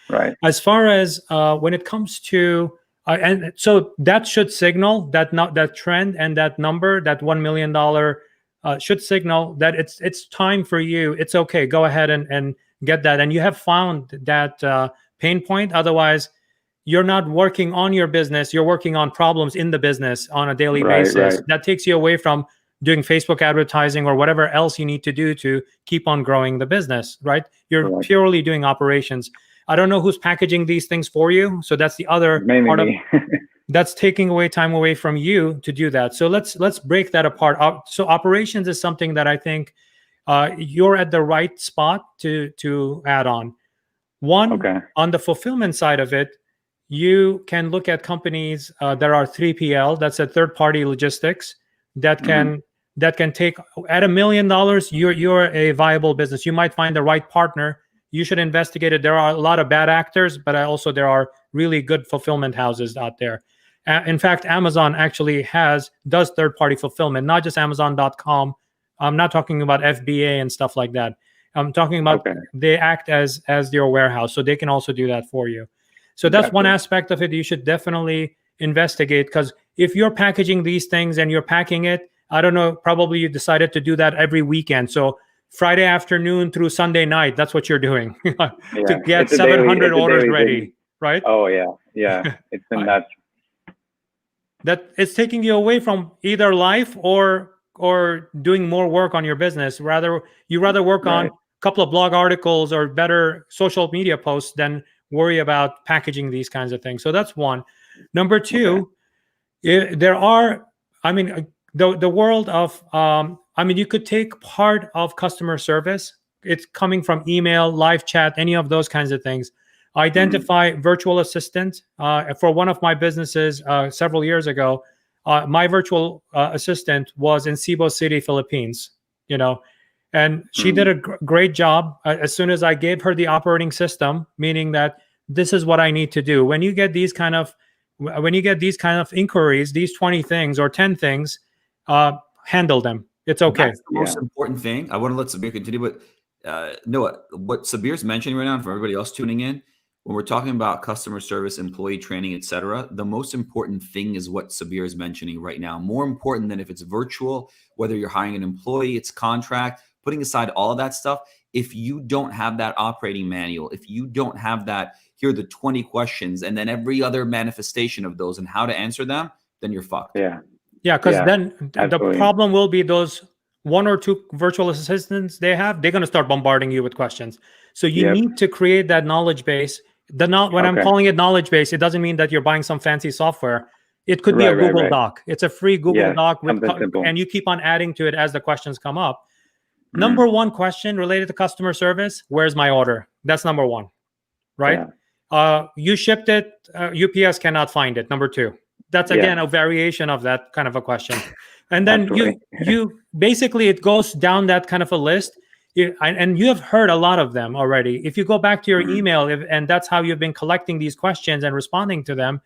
Right. As far as when it comes to and so that should signal that trend, and that number, that $1 million should signal that it's time for you. It's okay. Go ahead and get that. And you have found that pain point. Otherwise, you're not working on your business. You're working on problems in the business on a daily basis. Right. That takes you away from doing Facebook advertising or whatever else you need to do to keep on growing the business, right? You're purely doing operations. I don't know who's packaging these things for you. So that's the other part of that's taking time away from you to do that. So let's break that apart. So operations is something that I think you're at the right spot to add on. One, on the fulfillment side of it, you can look at companies that are 3PL, that's a third-party logistics, that can take at $1 million. You're a viable business. You might find the right partner. You should investigate it. There are a lot of bad actors, but also there are really good fulfillment houses out there. In fact, Amazon actually does third-party fulfillment, not just Amazon.com. I'm not talking about FBA and stuff like that. I'm talking about they act as your warehouse, so they can also do that for you. So that's one aspect of it you should definitely investigate, because if you're packaging these things and you're packing it, I don't know, probably you decided to do that every weekend. So Friday afternoon through Sunday night, that's what you're doing to get 700 orders ready, right? Oh, yeah. It's been nuts. That it's taking you away from either life or doing more work on your business. You rather work on a couple of blog articles or better social media posts than worry about packaging these kinds of things. So that's one. Number two, there are, the world of, you could take part of customer service. It's coming from email, live chat, any of those kinds of things. Identify virtual assistant. For one of my businesses several years ago, my virtual assistant was in Cebu City, Philippines, and she did a great job. As soon as I gave her the operating system, meaning that this is what I need to do. When you get these kind of inquiries, these 20 things or 10 things, handle them. It's okay. That's the most important thing. I want to let Sabir continue, but Noah, what Sabir's mentioning right now, for everybody else tuning in, when we're talking about customer service, employee training, etc., the most important thing is what Sabir is mentioning right now. More important than if it's virtual, whether you're hiring an employee, it's contract, putting aside all of that stuff. If you don't have that operating manual, if you don't have that, here are the 20 questions, and then every other manifestation of those and how to answer them, then you're fucked. Yeah, because then the problem will be those 1 or 2 virtual assistants they're going to start bombarding you with questions. So you need to create that knowledge base. When I'm calling it knowledge base, it doesn't mean that you're buying some fancy software. It could be a Google Doc. It's a free Google Doc, and you keep on adding to it as the questions come up. Number one question related to customer service: where's my order? That's number one, right? You shipped it. UPS cannot find it. Number two. That's again a variation of that kind of a question. And then you basically, it goes down that kind of a list. And you have heard a lot of them already. If you go back to your email, and that's how you've been collecting these questions and responding to them,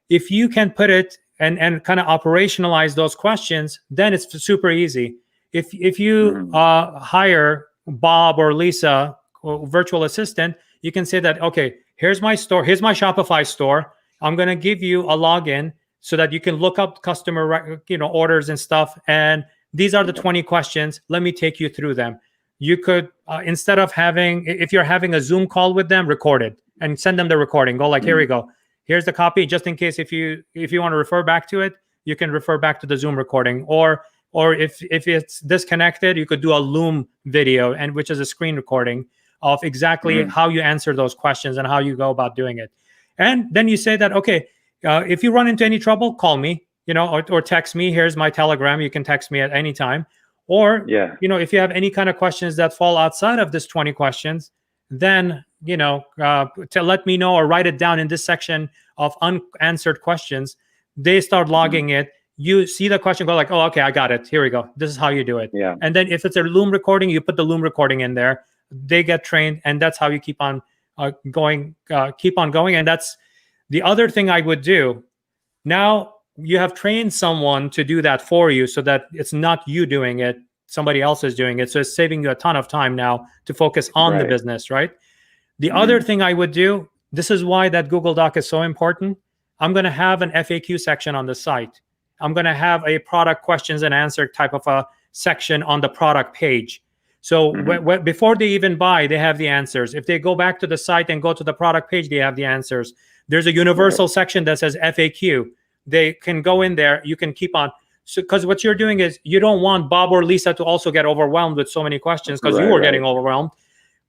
if you can put it and kind of operationalize those questions, then it's super easy. If you hire Bob or Lisa, or virtual assistant, you can say that, okay, here's my store, here's my Shopify store. I'm going to give you a login so that you can look up customer orders and stuff. And these are the 20 questions. Let me take you through them. You could, instead of if you're having a Zoom call with them, record it and send them the recording. Go like, here we go. Here's the copy, just in case if you want to refer back to it, you can refer back to the Zoom recording, or if it's disconnected, you could do a Loom video, and which is a screen recording of exactly how you answer those questions and how you go about doing it. And then you say that, okay, if you run into any trouble, call me, or text me. Here's my Telegram. You can text me at any time. Or, if you have any kind of questions that fall outside of this 20 questions, then, to let me know or write it down in this section of unanswered questions. They start logging it. You see the question, go like, oh, okay, I got it. Here we go. This is how you do it. Yeah. And then if it's a Loom recording, you put the Loom recording in there. They get trained, and that's how you keep on going. And that's the other thing I would do. Now you have trained someone to do that for you, so that it's not you doing it, somebody else is doing it. So it's saving you a ton of time now to focus on the business, right? The other thing I would do, this is why that Google Doc is so important. I'm going to have an FAQ section on the site. I'm going to have a product questions and answer type of a section on the product page. So before they even buy, they have the answers. If they go back to the site and go to the product page, they have the answers. There's a universal section that says FAQ. They can go in there. You can keep on. So, because what you're doing is you don't want Bob or Lisa to also get overwhelmed with so many questions, because you were getting overwhelmed.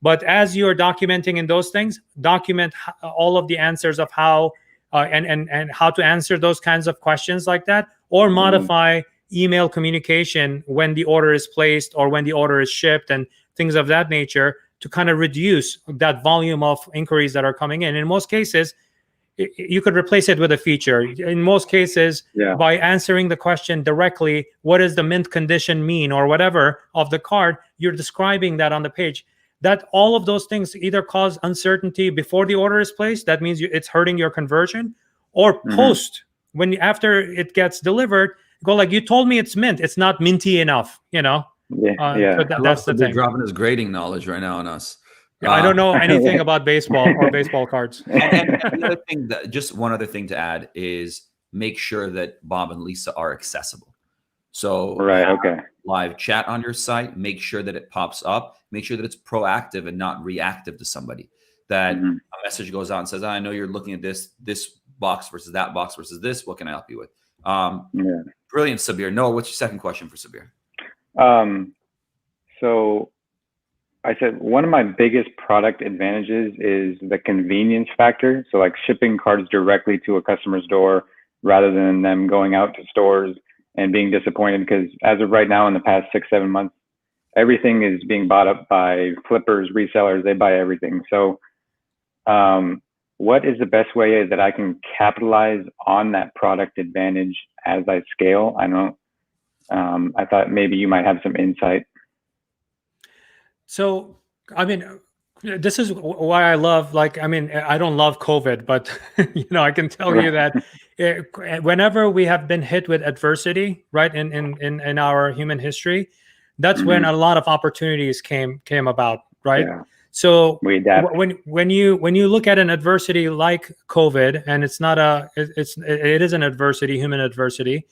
But as you're documenting in those things, document all of the answers of how and how to answer those kinds of questions like that, or modify email communication when the order is placed or when the order is shipped and things of that nature, to kind of reduce that volume of inquiries that are coming in. In most cases, you could replace it with a feature. In most cases, by answering the question directly, what does the mint condition mean, or whatever of the card, you're describing that on the page. That all of those things either cause uncertainty before the order is placed, that means it's hurting your conversion, or post, after it gets delivered, go like, you told me it's mint, it's not minty enough, So that's the thing. Dropping his grading knowledge right now on us. I don't know anything about baseball or baseball cards. And the other thing, just one other thing to add is make sure that Bob and Lisa are accessible. So live chat on your site, make sure that it pops up, make sure that it's proactive and not reactive to somebody. That a message goes out and says, I know you're looking at this box versus that box versus this. What can I help you with? Brilliant, Sabir. Noah, what's your second question for Sabir? So I said one of my biggest product advantages is the convenience factor. So like shipping cards directly to a customer's door rather than them going out to stores and being disappointed, because as of right now, in the past 6-7 months, everything is being bought up by flippers, resellers. They buy everything. So what is the best way that I can capitalize on that product advantage as I scale? I thought maybe you might have some insight. So, I mean, this is why I love, I don't love COVID, but, I can tell you that whenever we have been hit with adversity, right, in our human history, that's when a lot of opportunities came about, right? Yeah. So when you look at an adversity like COVID, and it is an adversity, human adversity,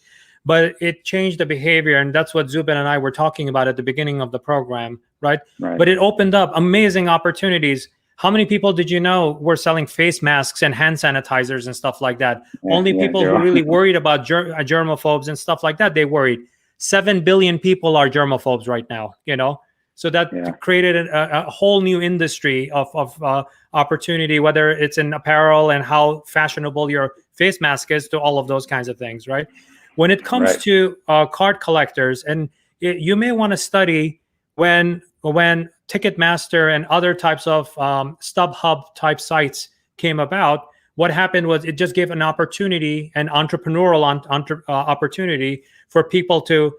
but it changed the behavior, and that's what Zubin and I were talking about at the beginning of the program, right? But it opened up amazing opportunities. How many people did you know were selling face masks and hand sanitizers and stuff like that? Only people who really worried about germaphobes and stuff like that, they worried. 7 billion people are germaphobes right now, So that created a whole new industry of opportunity, whether it's in apparel and how fashionable your face mask is, to all of those kinds of things, right? When it comes to card collectors, and you may want to study when Ticketmaster and other types of StubHub type sites came about, what happened was it just gave an opportunity, an entrepreneurial opportunity for people to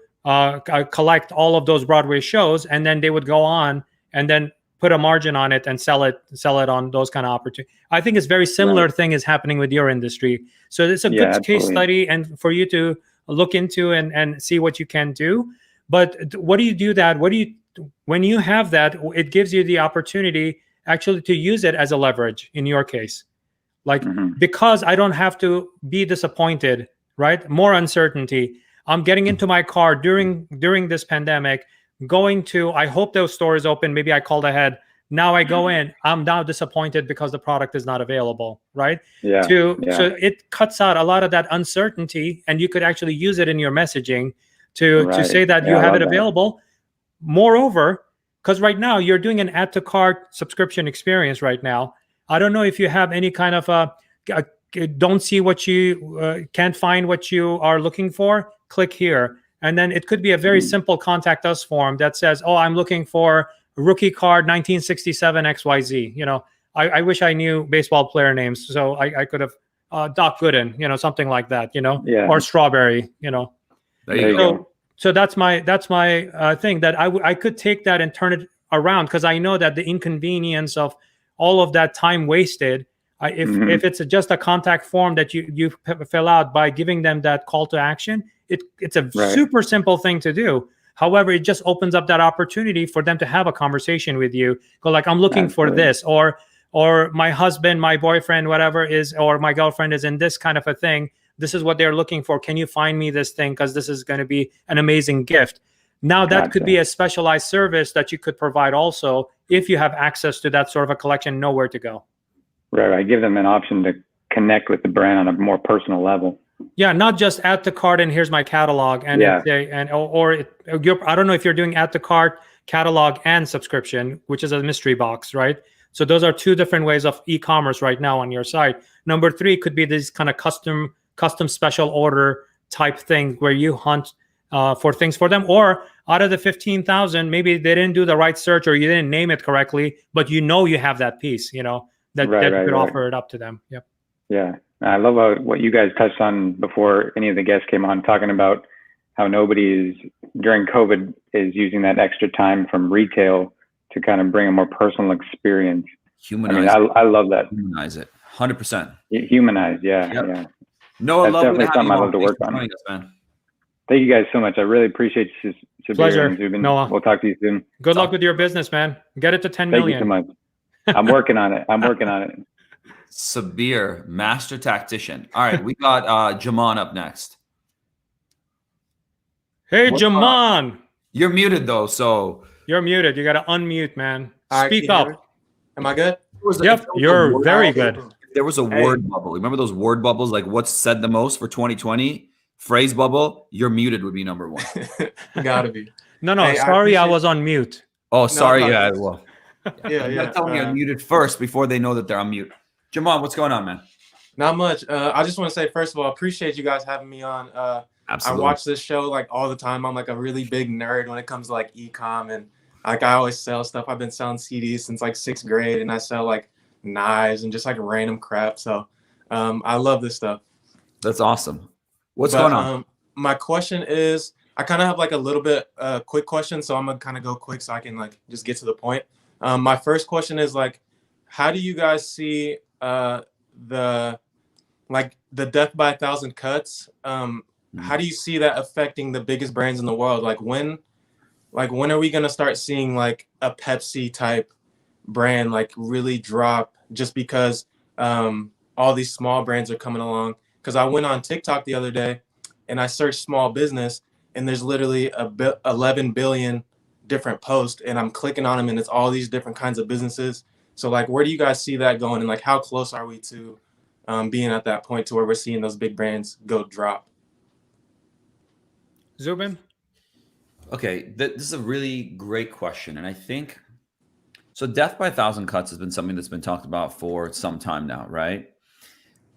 collect all of those Broadway shows, and then they would go on and then put a margin on it and sell it on those kind of opportunities. I think it's very similar thing is happening with your industry. So it's a good case study, and for you to look into and see what you can do. But what do you do that? When you have that, it gives you the opportunity actually to use it as a leverage in your case. Because I don't have to be disappointed, right? More uncertainty. I'm getting into my car during this pandemic, going to, I hope those stores open. Maybe I called ahead, Now I go in, I'm now disappointed because the product is not available, right? Yeah. So Yeah. it cuts out a lot of that uncertainty, and you could actually use it in your messaging to Right. say that you Yeah, I have it love that. available. Moreover, because right now you're doing an add to cart subscription experience right now. I don't know if you have any kind of don't see what you can't find what you are looking for, click here. And then it could be a very simple contact us form that says, oh, I'm looking for rookie card 1967 XYZ. You know, I wish I knew baseball player names, so I could have Doc Gooden, you know, something like that, you know, Yeah. or Strawberry, you know. There you go. go. So that's my thing, that I could take that and turn it around, because I know that the inconvenience of all of that time wasted, if it's just a contact form that you fill out by giving them that call to action, it's a super simple thing to do. However, it just opens up that opportunity for them to have a conversation with you. Go like, I'm looking for this, or my husband, my boyfriend, whatever is, or my girlfriend is in this kind of a thing. This is what they're looking for. Can you find me this thing? Because this is going to be an amazing gift. Now that could be a specialized service that you could provide also, if you have access to that sort of a collection, know where to go. Right. Give them an option to connect with the brand on a more personal level. Yeah, not just add to cart and here's my catalog, and I don't know if you're doing add to cart, catalog, and subscription, which is a mystery box, right? So those are two different ways of e-commerce right now on your site. Number 3 could be this kind of custom special order type thing where you hunt for things for them, or out of the 15,000, maybe they didn't do the right search or you didn't name it correctly, but you know you have that piece, you know, that you could offer it up to them. Yep. Yeah. I love what you guys touched on before any of the guests came on, talking about how nobody is, during COVID, is using that extra time from retail to kind of bring a more personal experience. Humanize. I love that. Humanize it. 100%. Humanize. Yeah. Yep. Yeah. No, that's definitely something I love to work on. Us, man. Thank you guys so much. I really appreciate you, Sabir. Pleasure, and Zubin. Noah. We'll talk to you soon. Good luck with your business, man. Get it to 10 million. Thank you so much. I'm working on it. Sabir, master tactician. All right, we got Jaman up next. Hey, Jaman. You're muted though, so you're muted. You got to unmute, man. Speak up. Am I good? Yep, you're very good. If there was a word bubble. Remember those word bubbles? Like what's said the most for 2020? Phrase bubble. You're muted would be number 1. Gotta be. No, sorry, I was on mute. Oh, sorry. Yeah, well. Yeah. Tell me you're muted first before they know that they're on mute. Jamal, what's going on, man? Not much. I just want to say, first of all, appreciate you guys having me on. Absolutely. I watch this show like all the time. I'm like a really big nerd when it comes to like e-com, and like I always sell stuff. I've been selling CDs since like 6th grade, and I sell like knives and just like random crap. So I love this stuff. That's awesome. What's going on? My question is, I kind of have like a little bit quick question, so I'm gonna kind of go quick so I can like just get to the point. My first question is like, how do you guys see the death by 1,000 cuts? How do you see that affecting the biggest brands in the world? Like when are we gonna start seeing like a Pepsi type brand like really drop just because all these small brands are coming along? Because I went on TikTok the other day and I searched small business, and there's literally 11 billion different posts, and I'm clicking on them and it's all these different kinds of businesses. So like, where do you guys see that going? And like, how close are we to being at that point to where we're seeing those big brands go drop? Zubin? Okay, this is a really great question. And I think, so death by 1,000 cuts has been something that's been talked about for some time now, right?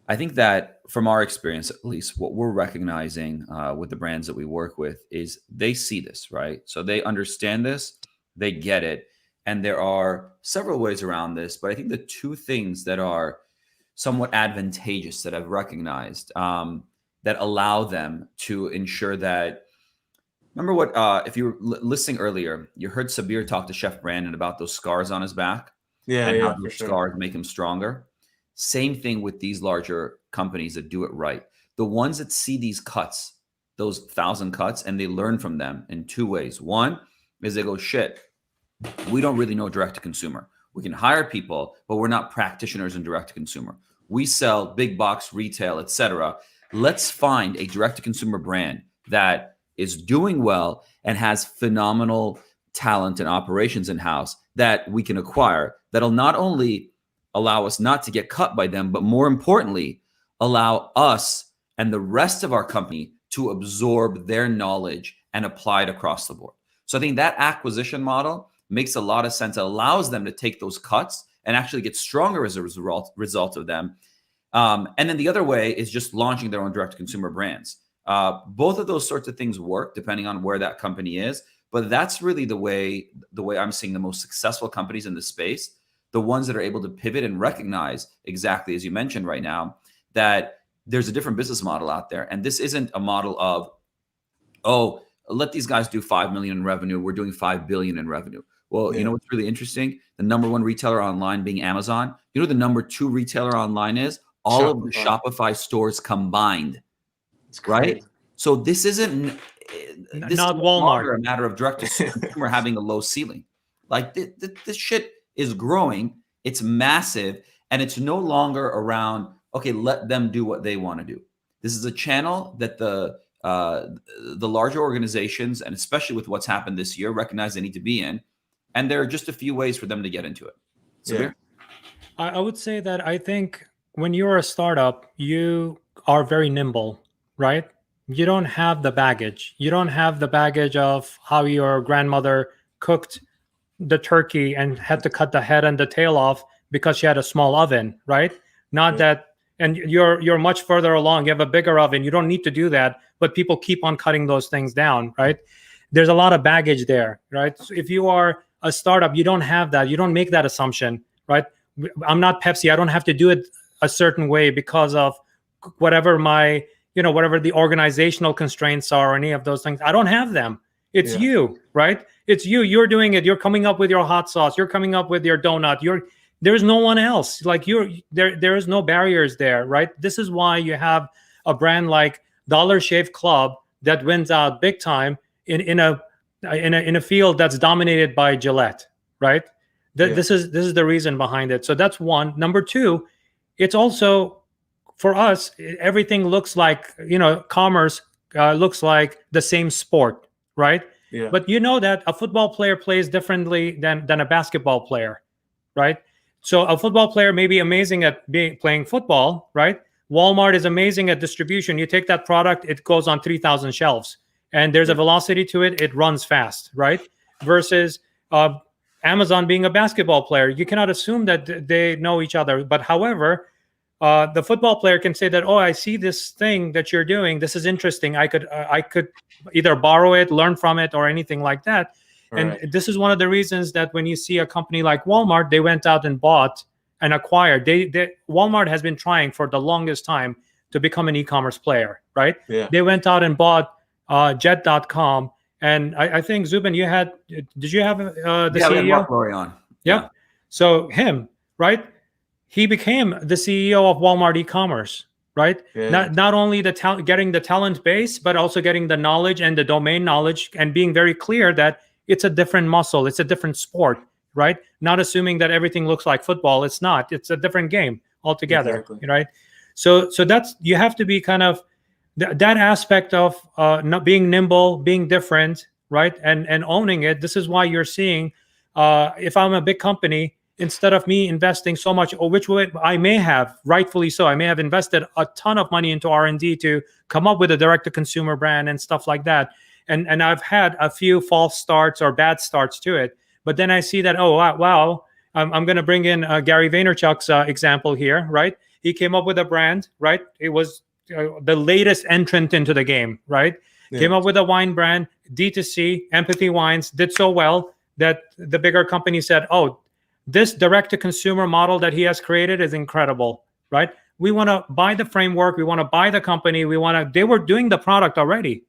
I think that from our experience, at least what we're recognizing with the brands that we work with is they see this, right? So they understand this, they get it. And there are several ways around this, but I think the two things that are somewhat advantageous that I've recognized that allow them to ensure that, remember what, if you were listening earlier, you heard Sabir talk to Chef Brandon about those scars on his back. And how those scars make him stronger. Same thing with these larger companies that do it right. The ones that see these cuts, those 1,000 cuts, and they learn from them in two ways. One is they go, shit, we don't really know direct to consumer. We can hire people, but we're not practitioners in direct to consumer. We sell big box retail, etc. Let's find a direct to consumer brand that is doing well and has phenomenal talent and operations in-house that we can acquire that'll not only allow us not to get cut by them, but more importantly, allow us and the rest of our company to absorb their knowledge and apply it across the board. So I think that acquisition model makes a lot of sense. It allows them to take those cuts and actually get stronger as a result of them. And then the other way is just launching their own direct-to-consumer brands. Both of those sorts of things work depending on where that company is. But that's really the way I'm seeing the most successful companies in the space, the ones that are able to pivot and recognize exactly as you mentioned right now, that there's a different business model out there. And this isn't a model of, oh, let these guys do 5 million in revenue. We're doing 5 billion in revenue. Well, you know what's really interesting? The number one retailer online being Amazon. You know, the number two retailer online is all Shopify. of the Shopify stores combined, It's crazy. right? So this isn't this Not is no Walmart. longer a matter of direct to consumer having a low ceiling. Like this shit is growing. It's massive, and it's no longer around, okay, let them do what they want to do. This is a channel that the larger organizations, and especially with what's happened this year, recognize they need to be in. And there are just a few ways for them to get into it. Sabir? I would say that I think when you're a startup, you are very nimble, right? You don't have the baggage. You don't have the baggage of how your grandmother cooked the turkey and had to cut the head and the tail off because she had a small oven, right? Not that, and you're much further along. You have a bigger oven. You don't need to do that, but people keep on cutting those things down, right? There's a lot of baggage there, right? So if you are a startup, you don't have that. You don't make that assumption, right? I'm not Pepsi. I don't have to do it a certain way because of whatever my, whatever the organizational constraints are or any of those things. I don't have them. It's you, right? It's you. You're doing it. You're coming up with your hot sauce. You're coming up with your donut. There's no one else. Like there is no barriers there, right? This is why you have a brand like Dollar Shave Club that wins out big time in a field that's dominated by Gillette, right? This is the reason behind it. So that's one. Number two, it's also for us, everything looks like, commerce looks like the same sport, right? Yeah. But you know that a football player plays differently than a basketball player, right? So a football player may be amazing at playing football, right? Walmart is amazing at distribution. You take that product, it goes on 3,000 shelves, and there's a velocity to it. It runs fast, right? Versus Amazon being a basketball player. You cannot assume that they know each other. But however, the football player can say that, oh, I see this thing that you're doing. This is interesting. I could either borrow it, learn from it, or anything like that. And this is one of the reasons that when you see a company like Walmart, they went out and bought and acquired. Walmart has been trying for the longest time to become an e-commerce player, right? Yeah. They went out and bought Jet.com. And I think, Zubin, did you have the CEO? Mark Lowry on. Yep. So him, right? He became the CEO of Walmart e-commerce, right? Yeah. Not only getting the talent base, but also getting the knowledge and the domain knowledge and being very clear that it's a different muscle. It's a different sport, right? Not assuming that everything looks like football. It's not. It's a different game altogether, Exactly. right? So that's, you have to be kind of that aspect of not being nimble, being different, right? And owning it. This is why you're seeing, if I'm a big company, instead of me investing so much, or which way I may have, rightfully so, I may have invested a ton of money into R&D to come up with a direct-to-consumer brand and stuff like that. And I've had a few false starts or bad starts to it. But then I see that, oh, wow, I'm going to bring in Gary Vaynerchuk's example here, right? He came up with a brand, right? It was the latest entrant into the game, right? Yeah. Came up with a wine brand, D2C, Empathy Wines, did so well that the bigger company said, oh, this direct-to-consumer model that he has created is incredible, right? We want to buy the framework. We want to buy the company. They were doing the product already,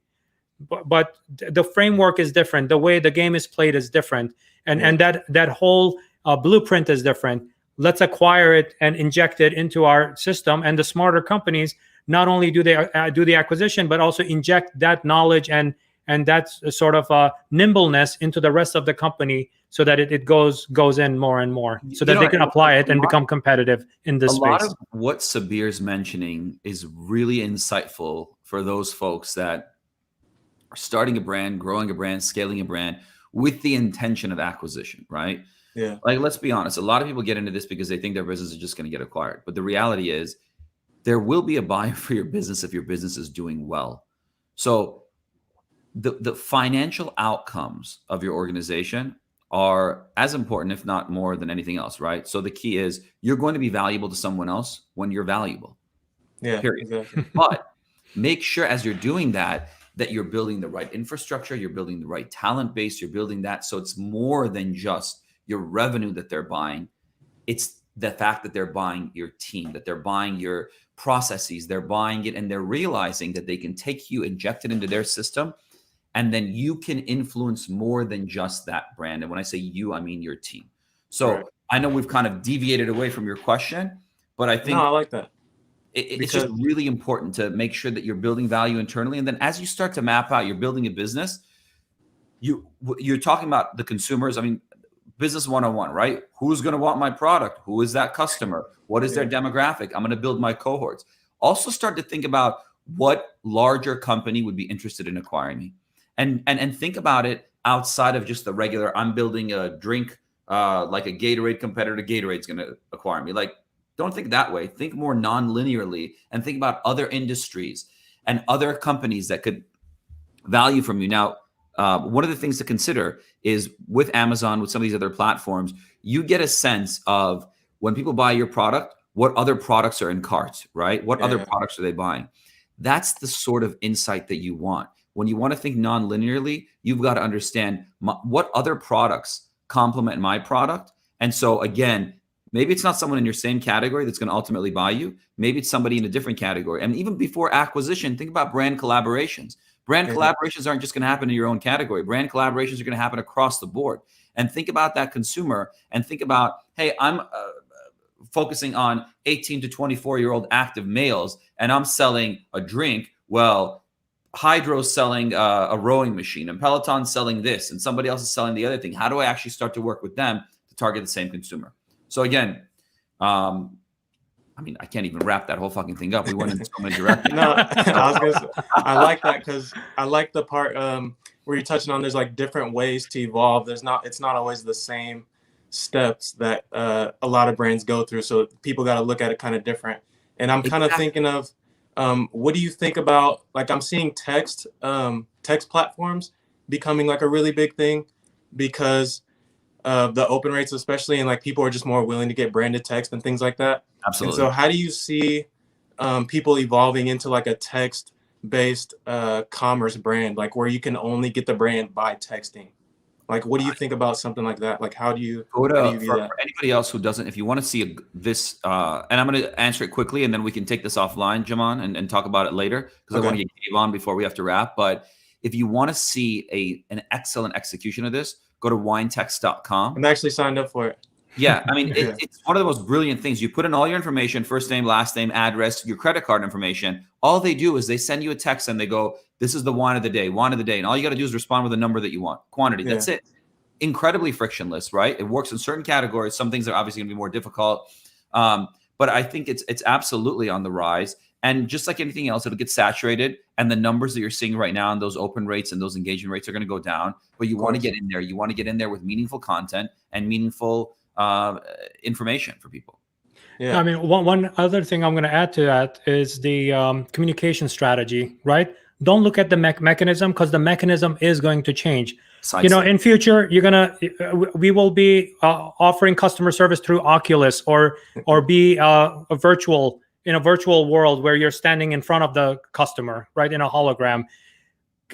but the framework is different. The way the game is played is different. And that whole blueprint is different. Let's acquire it and inject it into our system. And the smarter companies, not only do they do the acquisition, but also inject that knowledge and that sort of nimbleness into the rest of the company, so that it goes in more and more, so that they can apply it and become competitive in this space. A lot of what Sabir's mentioning is really insightful for those folks that are starting a brand, growing a brand, scaling a brand. with the intention of acquisition, right? Yeah. Like, let's be honest. A lot of people get into this because they think their business is just going to get acquired. But the reality is there will be a buyer for your business if your business is doing well. So the financial outcomes of your organization are as important, if not more than anything else, right? So the key is you're going to be valuable to someone else when you're valuable. Yeah, period. exactly. But make sure as you're doing that, that you're building the right infrastructure, you're building the right talent base, you're building that. So it's more than just your revenue that they're buying. It's the fact that they're buying your team, that they're buying your processes, they're buying it, and they're realizing that they can take you, inject it into their system, and then you can influence more than just that brand. And when I say you, I mean your team. So Right. I know we've kind of deviated away from your question, but I think No, I like that. it's just really important to make sure that you're building value internally. And then as you start to map out, you're building a business, you're talking about the consumers. I mean, business 101, right? Who's going to want my product? Who is that customer? What is their demographic? I'm going to build my cohorts. Also start to think about what larger company would be interested in acquiring me. And think about it outside of just the regular, I'm building a drink like a Gatorade competitor. Gatorade's going to acquire me. Like, don't think that way. Think more non-linearly and think about other industries and other companies that could value from you. Now, one of the things to consider is with Amazon, with some of these other platforms, you get a sense of when people buy your product, what other products are in carts, right? What other products are they buying? That's the sort of insight that you want. When you want to think non-linearly, you've got to understand what other products complement my product. And so again, maybe it's not someone in your same category that's going to ultimately buy you. Maybe it's somebody in a different category. And even before acquisition, think about brand collaborations. Brand collaborations aren't just going to happen in your own category. Brand collaborations are going to happen across the board. And think about that consumer and think about, hey, I'm focusing on 18 to 24-year-old active males, and I'm selling a drink. Well, Hydro's selling a rowing machine, and Peloton's selling this, and somebody else is selling the other thing. How do I actually start to work with them to target the same consumer? So again, I mean, I can't even wrap that whole fucking thing up. We went in so many directions. No, I was gonna say, I like that because I like the part where you're touching on there's like different ways to evolve. It's not always the same steps that a lot of brands go through. So people got to look at it kind of different. And I'm kind of thinking of what do you think about, like, I'm seeing text platforms becoming like a really big thing because of the open rates, especially, and like people are just more willing to get branded text and things like that. Absolutely. And so how do you see people evolving into like a text-based commerce brand, like where you can only get the brand by texting? Like, what do you think about something like that? Like, how do you view that? For anybody else who doesn't, if you want to see this, and I'm going to answer it quickly, and then we can take this offline, Jaman, and talk about it later, because I want to get Dave on before we have to wrap. But if you want to see an excellent execution of this, go to winetext.com. I'm actually signed up for it. Yeah, I mean, it's one of the most brilliant things. You put in all your information, first name, last name, address, your credit card information. All they do is they send you a text and they go, this is the wine of the day. And all you got to do is respond with a number that you want, quantity. That's it. Incredibly frictionless, right? It works in certain categories. Some things are obviously going to be more difficult. But I think it's absolutely on the rise. And just like anything else, it'll get saturated. And the numbers that you're seeing right now and those open rates and those engagement rates are going to go down. But you want to get in there. You want to get in there with meaningful content and meaningful information for people. I mean, one other thing I'm going to add to that is the communication strategy, right? Don't look at the mechanism, because the mechanism is going to change. In future, we will be offering customer service through Oculus or be a virtual world where you're standing in front of the customer, right, in a hologram.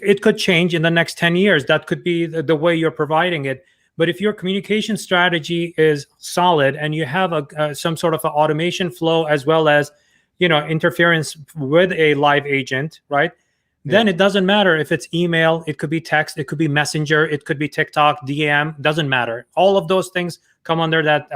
It could change in the next 10 years. That could be the way you're providing it. But if your communication strategy is solid and you have some sort of an automation flow as well as, interference with a live agent, right? Then it doesn't matter if it's email, it could be text, it could be messenger, it could be TikTok, DM, doesn't matter. All of those things come under that,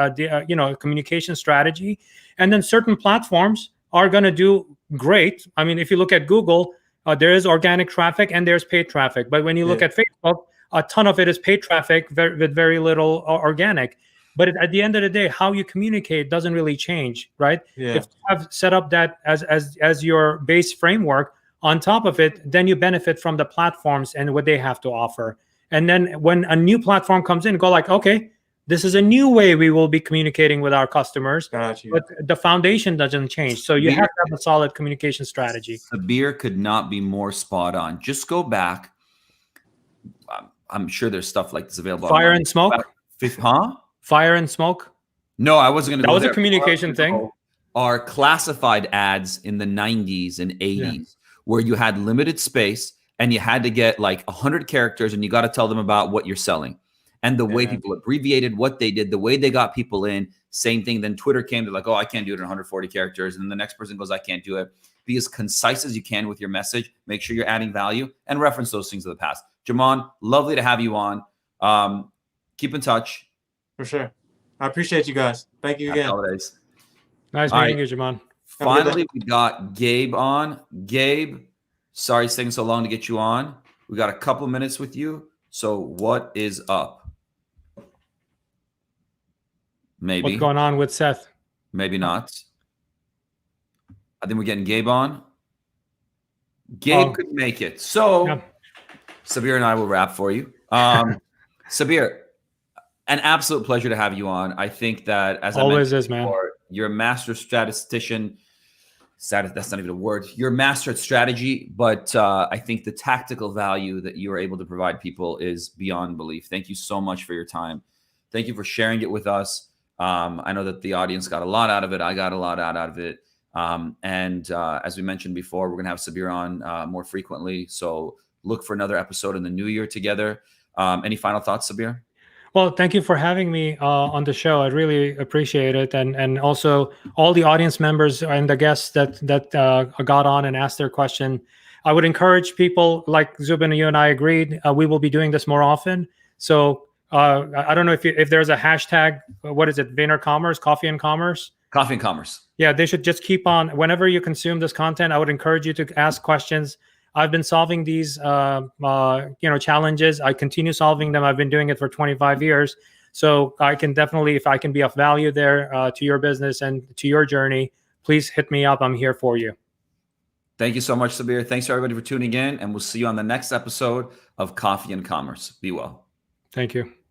communication strategy. And then certain platforms are going to do great. I mean, if you look at Google, there is organic traffic and there's paid traffic. But when you look at Facebook, a ton of it is paid traffic with very little organic. But at the end of the day, how you communicate doesn't really change, right? If you have set up that as your base framework, on top of it, then you benefit from the platforms and what they have to offer. And then when a new platform comes in, go like, okay, this is a new way we will be communicating with our customers. Got you. But the foundation doesn't change. So you have to have a solid communication strategy. Sabir could not be more spot on. Just go back. I'm sure there's stuff like this available. Fire online. and smoke? Huh? Fire and smoke? No, I wasn't going to That go was there. a communication thing. Are classified ads in the 90s and 80s where you had limited space and you had to get like 100 characters and you got to tell them about what you're selling. And the way people abbreviated what they did, the way they got people in, same thing. Then Twitter came to like, oh, I can't do it in 140 characters. And then the next person goes, I can't do it. Be as concise as you can with your message. Make sure you're adding value and reference those things of the past. Jamon, lovely to have you on. Keep in touch. For sure. I appreciate you guys. Thank you again. Happy holidays. Nice meeting you, Jamon. Finally, we got Gabe on. Gabe, sorry it's taking so long to get you on. We got a couple minutes with you. So what is up? Maybe. What's going on with Seth? Maybe not. I think we're getting Gabe on. Gabe could make it. So Sabir and I will wrap for you. Sabir, an absolute pleasure to have you on. I think that, as always I mentioned is, man. before, you're a master statistician. That's not even a word. You're a master at strategy, but I think the tactical value that you are able to provide people is beyond belief. Thank you so much for your time. Thank you for sharing it with us. I know that the audience got a lot out of it. I got a lot out of it. And as we mentioned before, we're going to have Sabir on more frequently. So look for another episode in the new year together. Any final thoughts, Sabir? Well, thank you for having me on the show. I really appreciate it, and also all the audience members and the guests that got on and asked their question. I would encourage people, like Zubin, you and I agreed, we will be doing this more often. So I don't know if there's a hashtag. What is it? VaynerCommerce, Coffee and Commerce. Coffee and Commerce. Yeah, they should just keep on. Whenever you consume this content, I would encourage you to ask questions. I've been solving these, challenges. I continue solving them. I've been doing it for 25 years. So I can definitely, if I can be of value there to your business and to your journey, please hit me up. I'm here for you. Thank you so much, Sabir. Thanks everybody for tuning in, and we'll see you on the next episode of Coffee and Commerce. Be well. Thank you.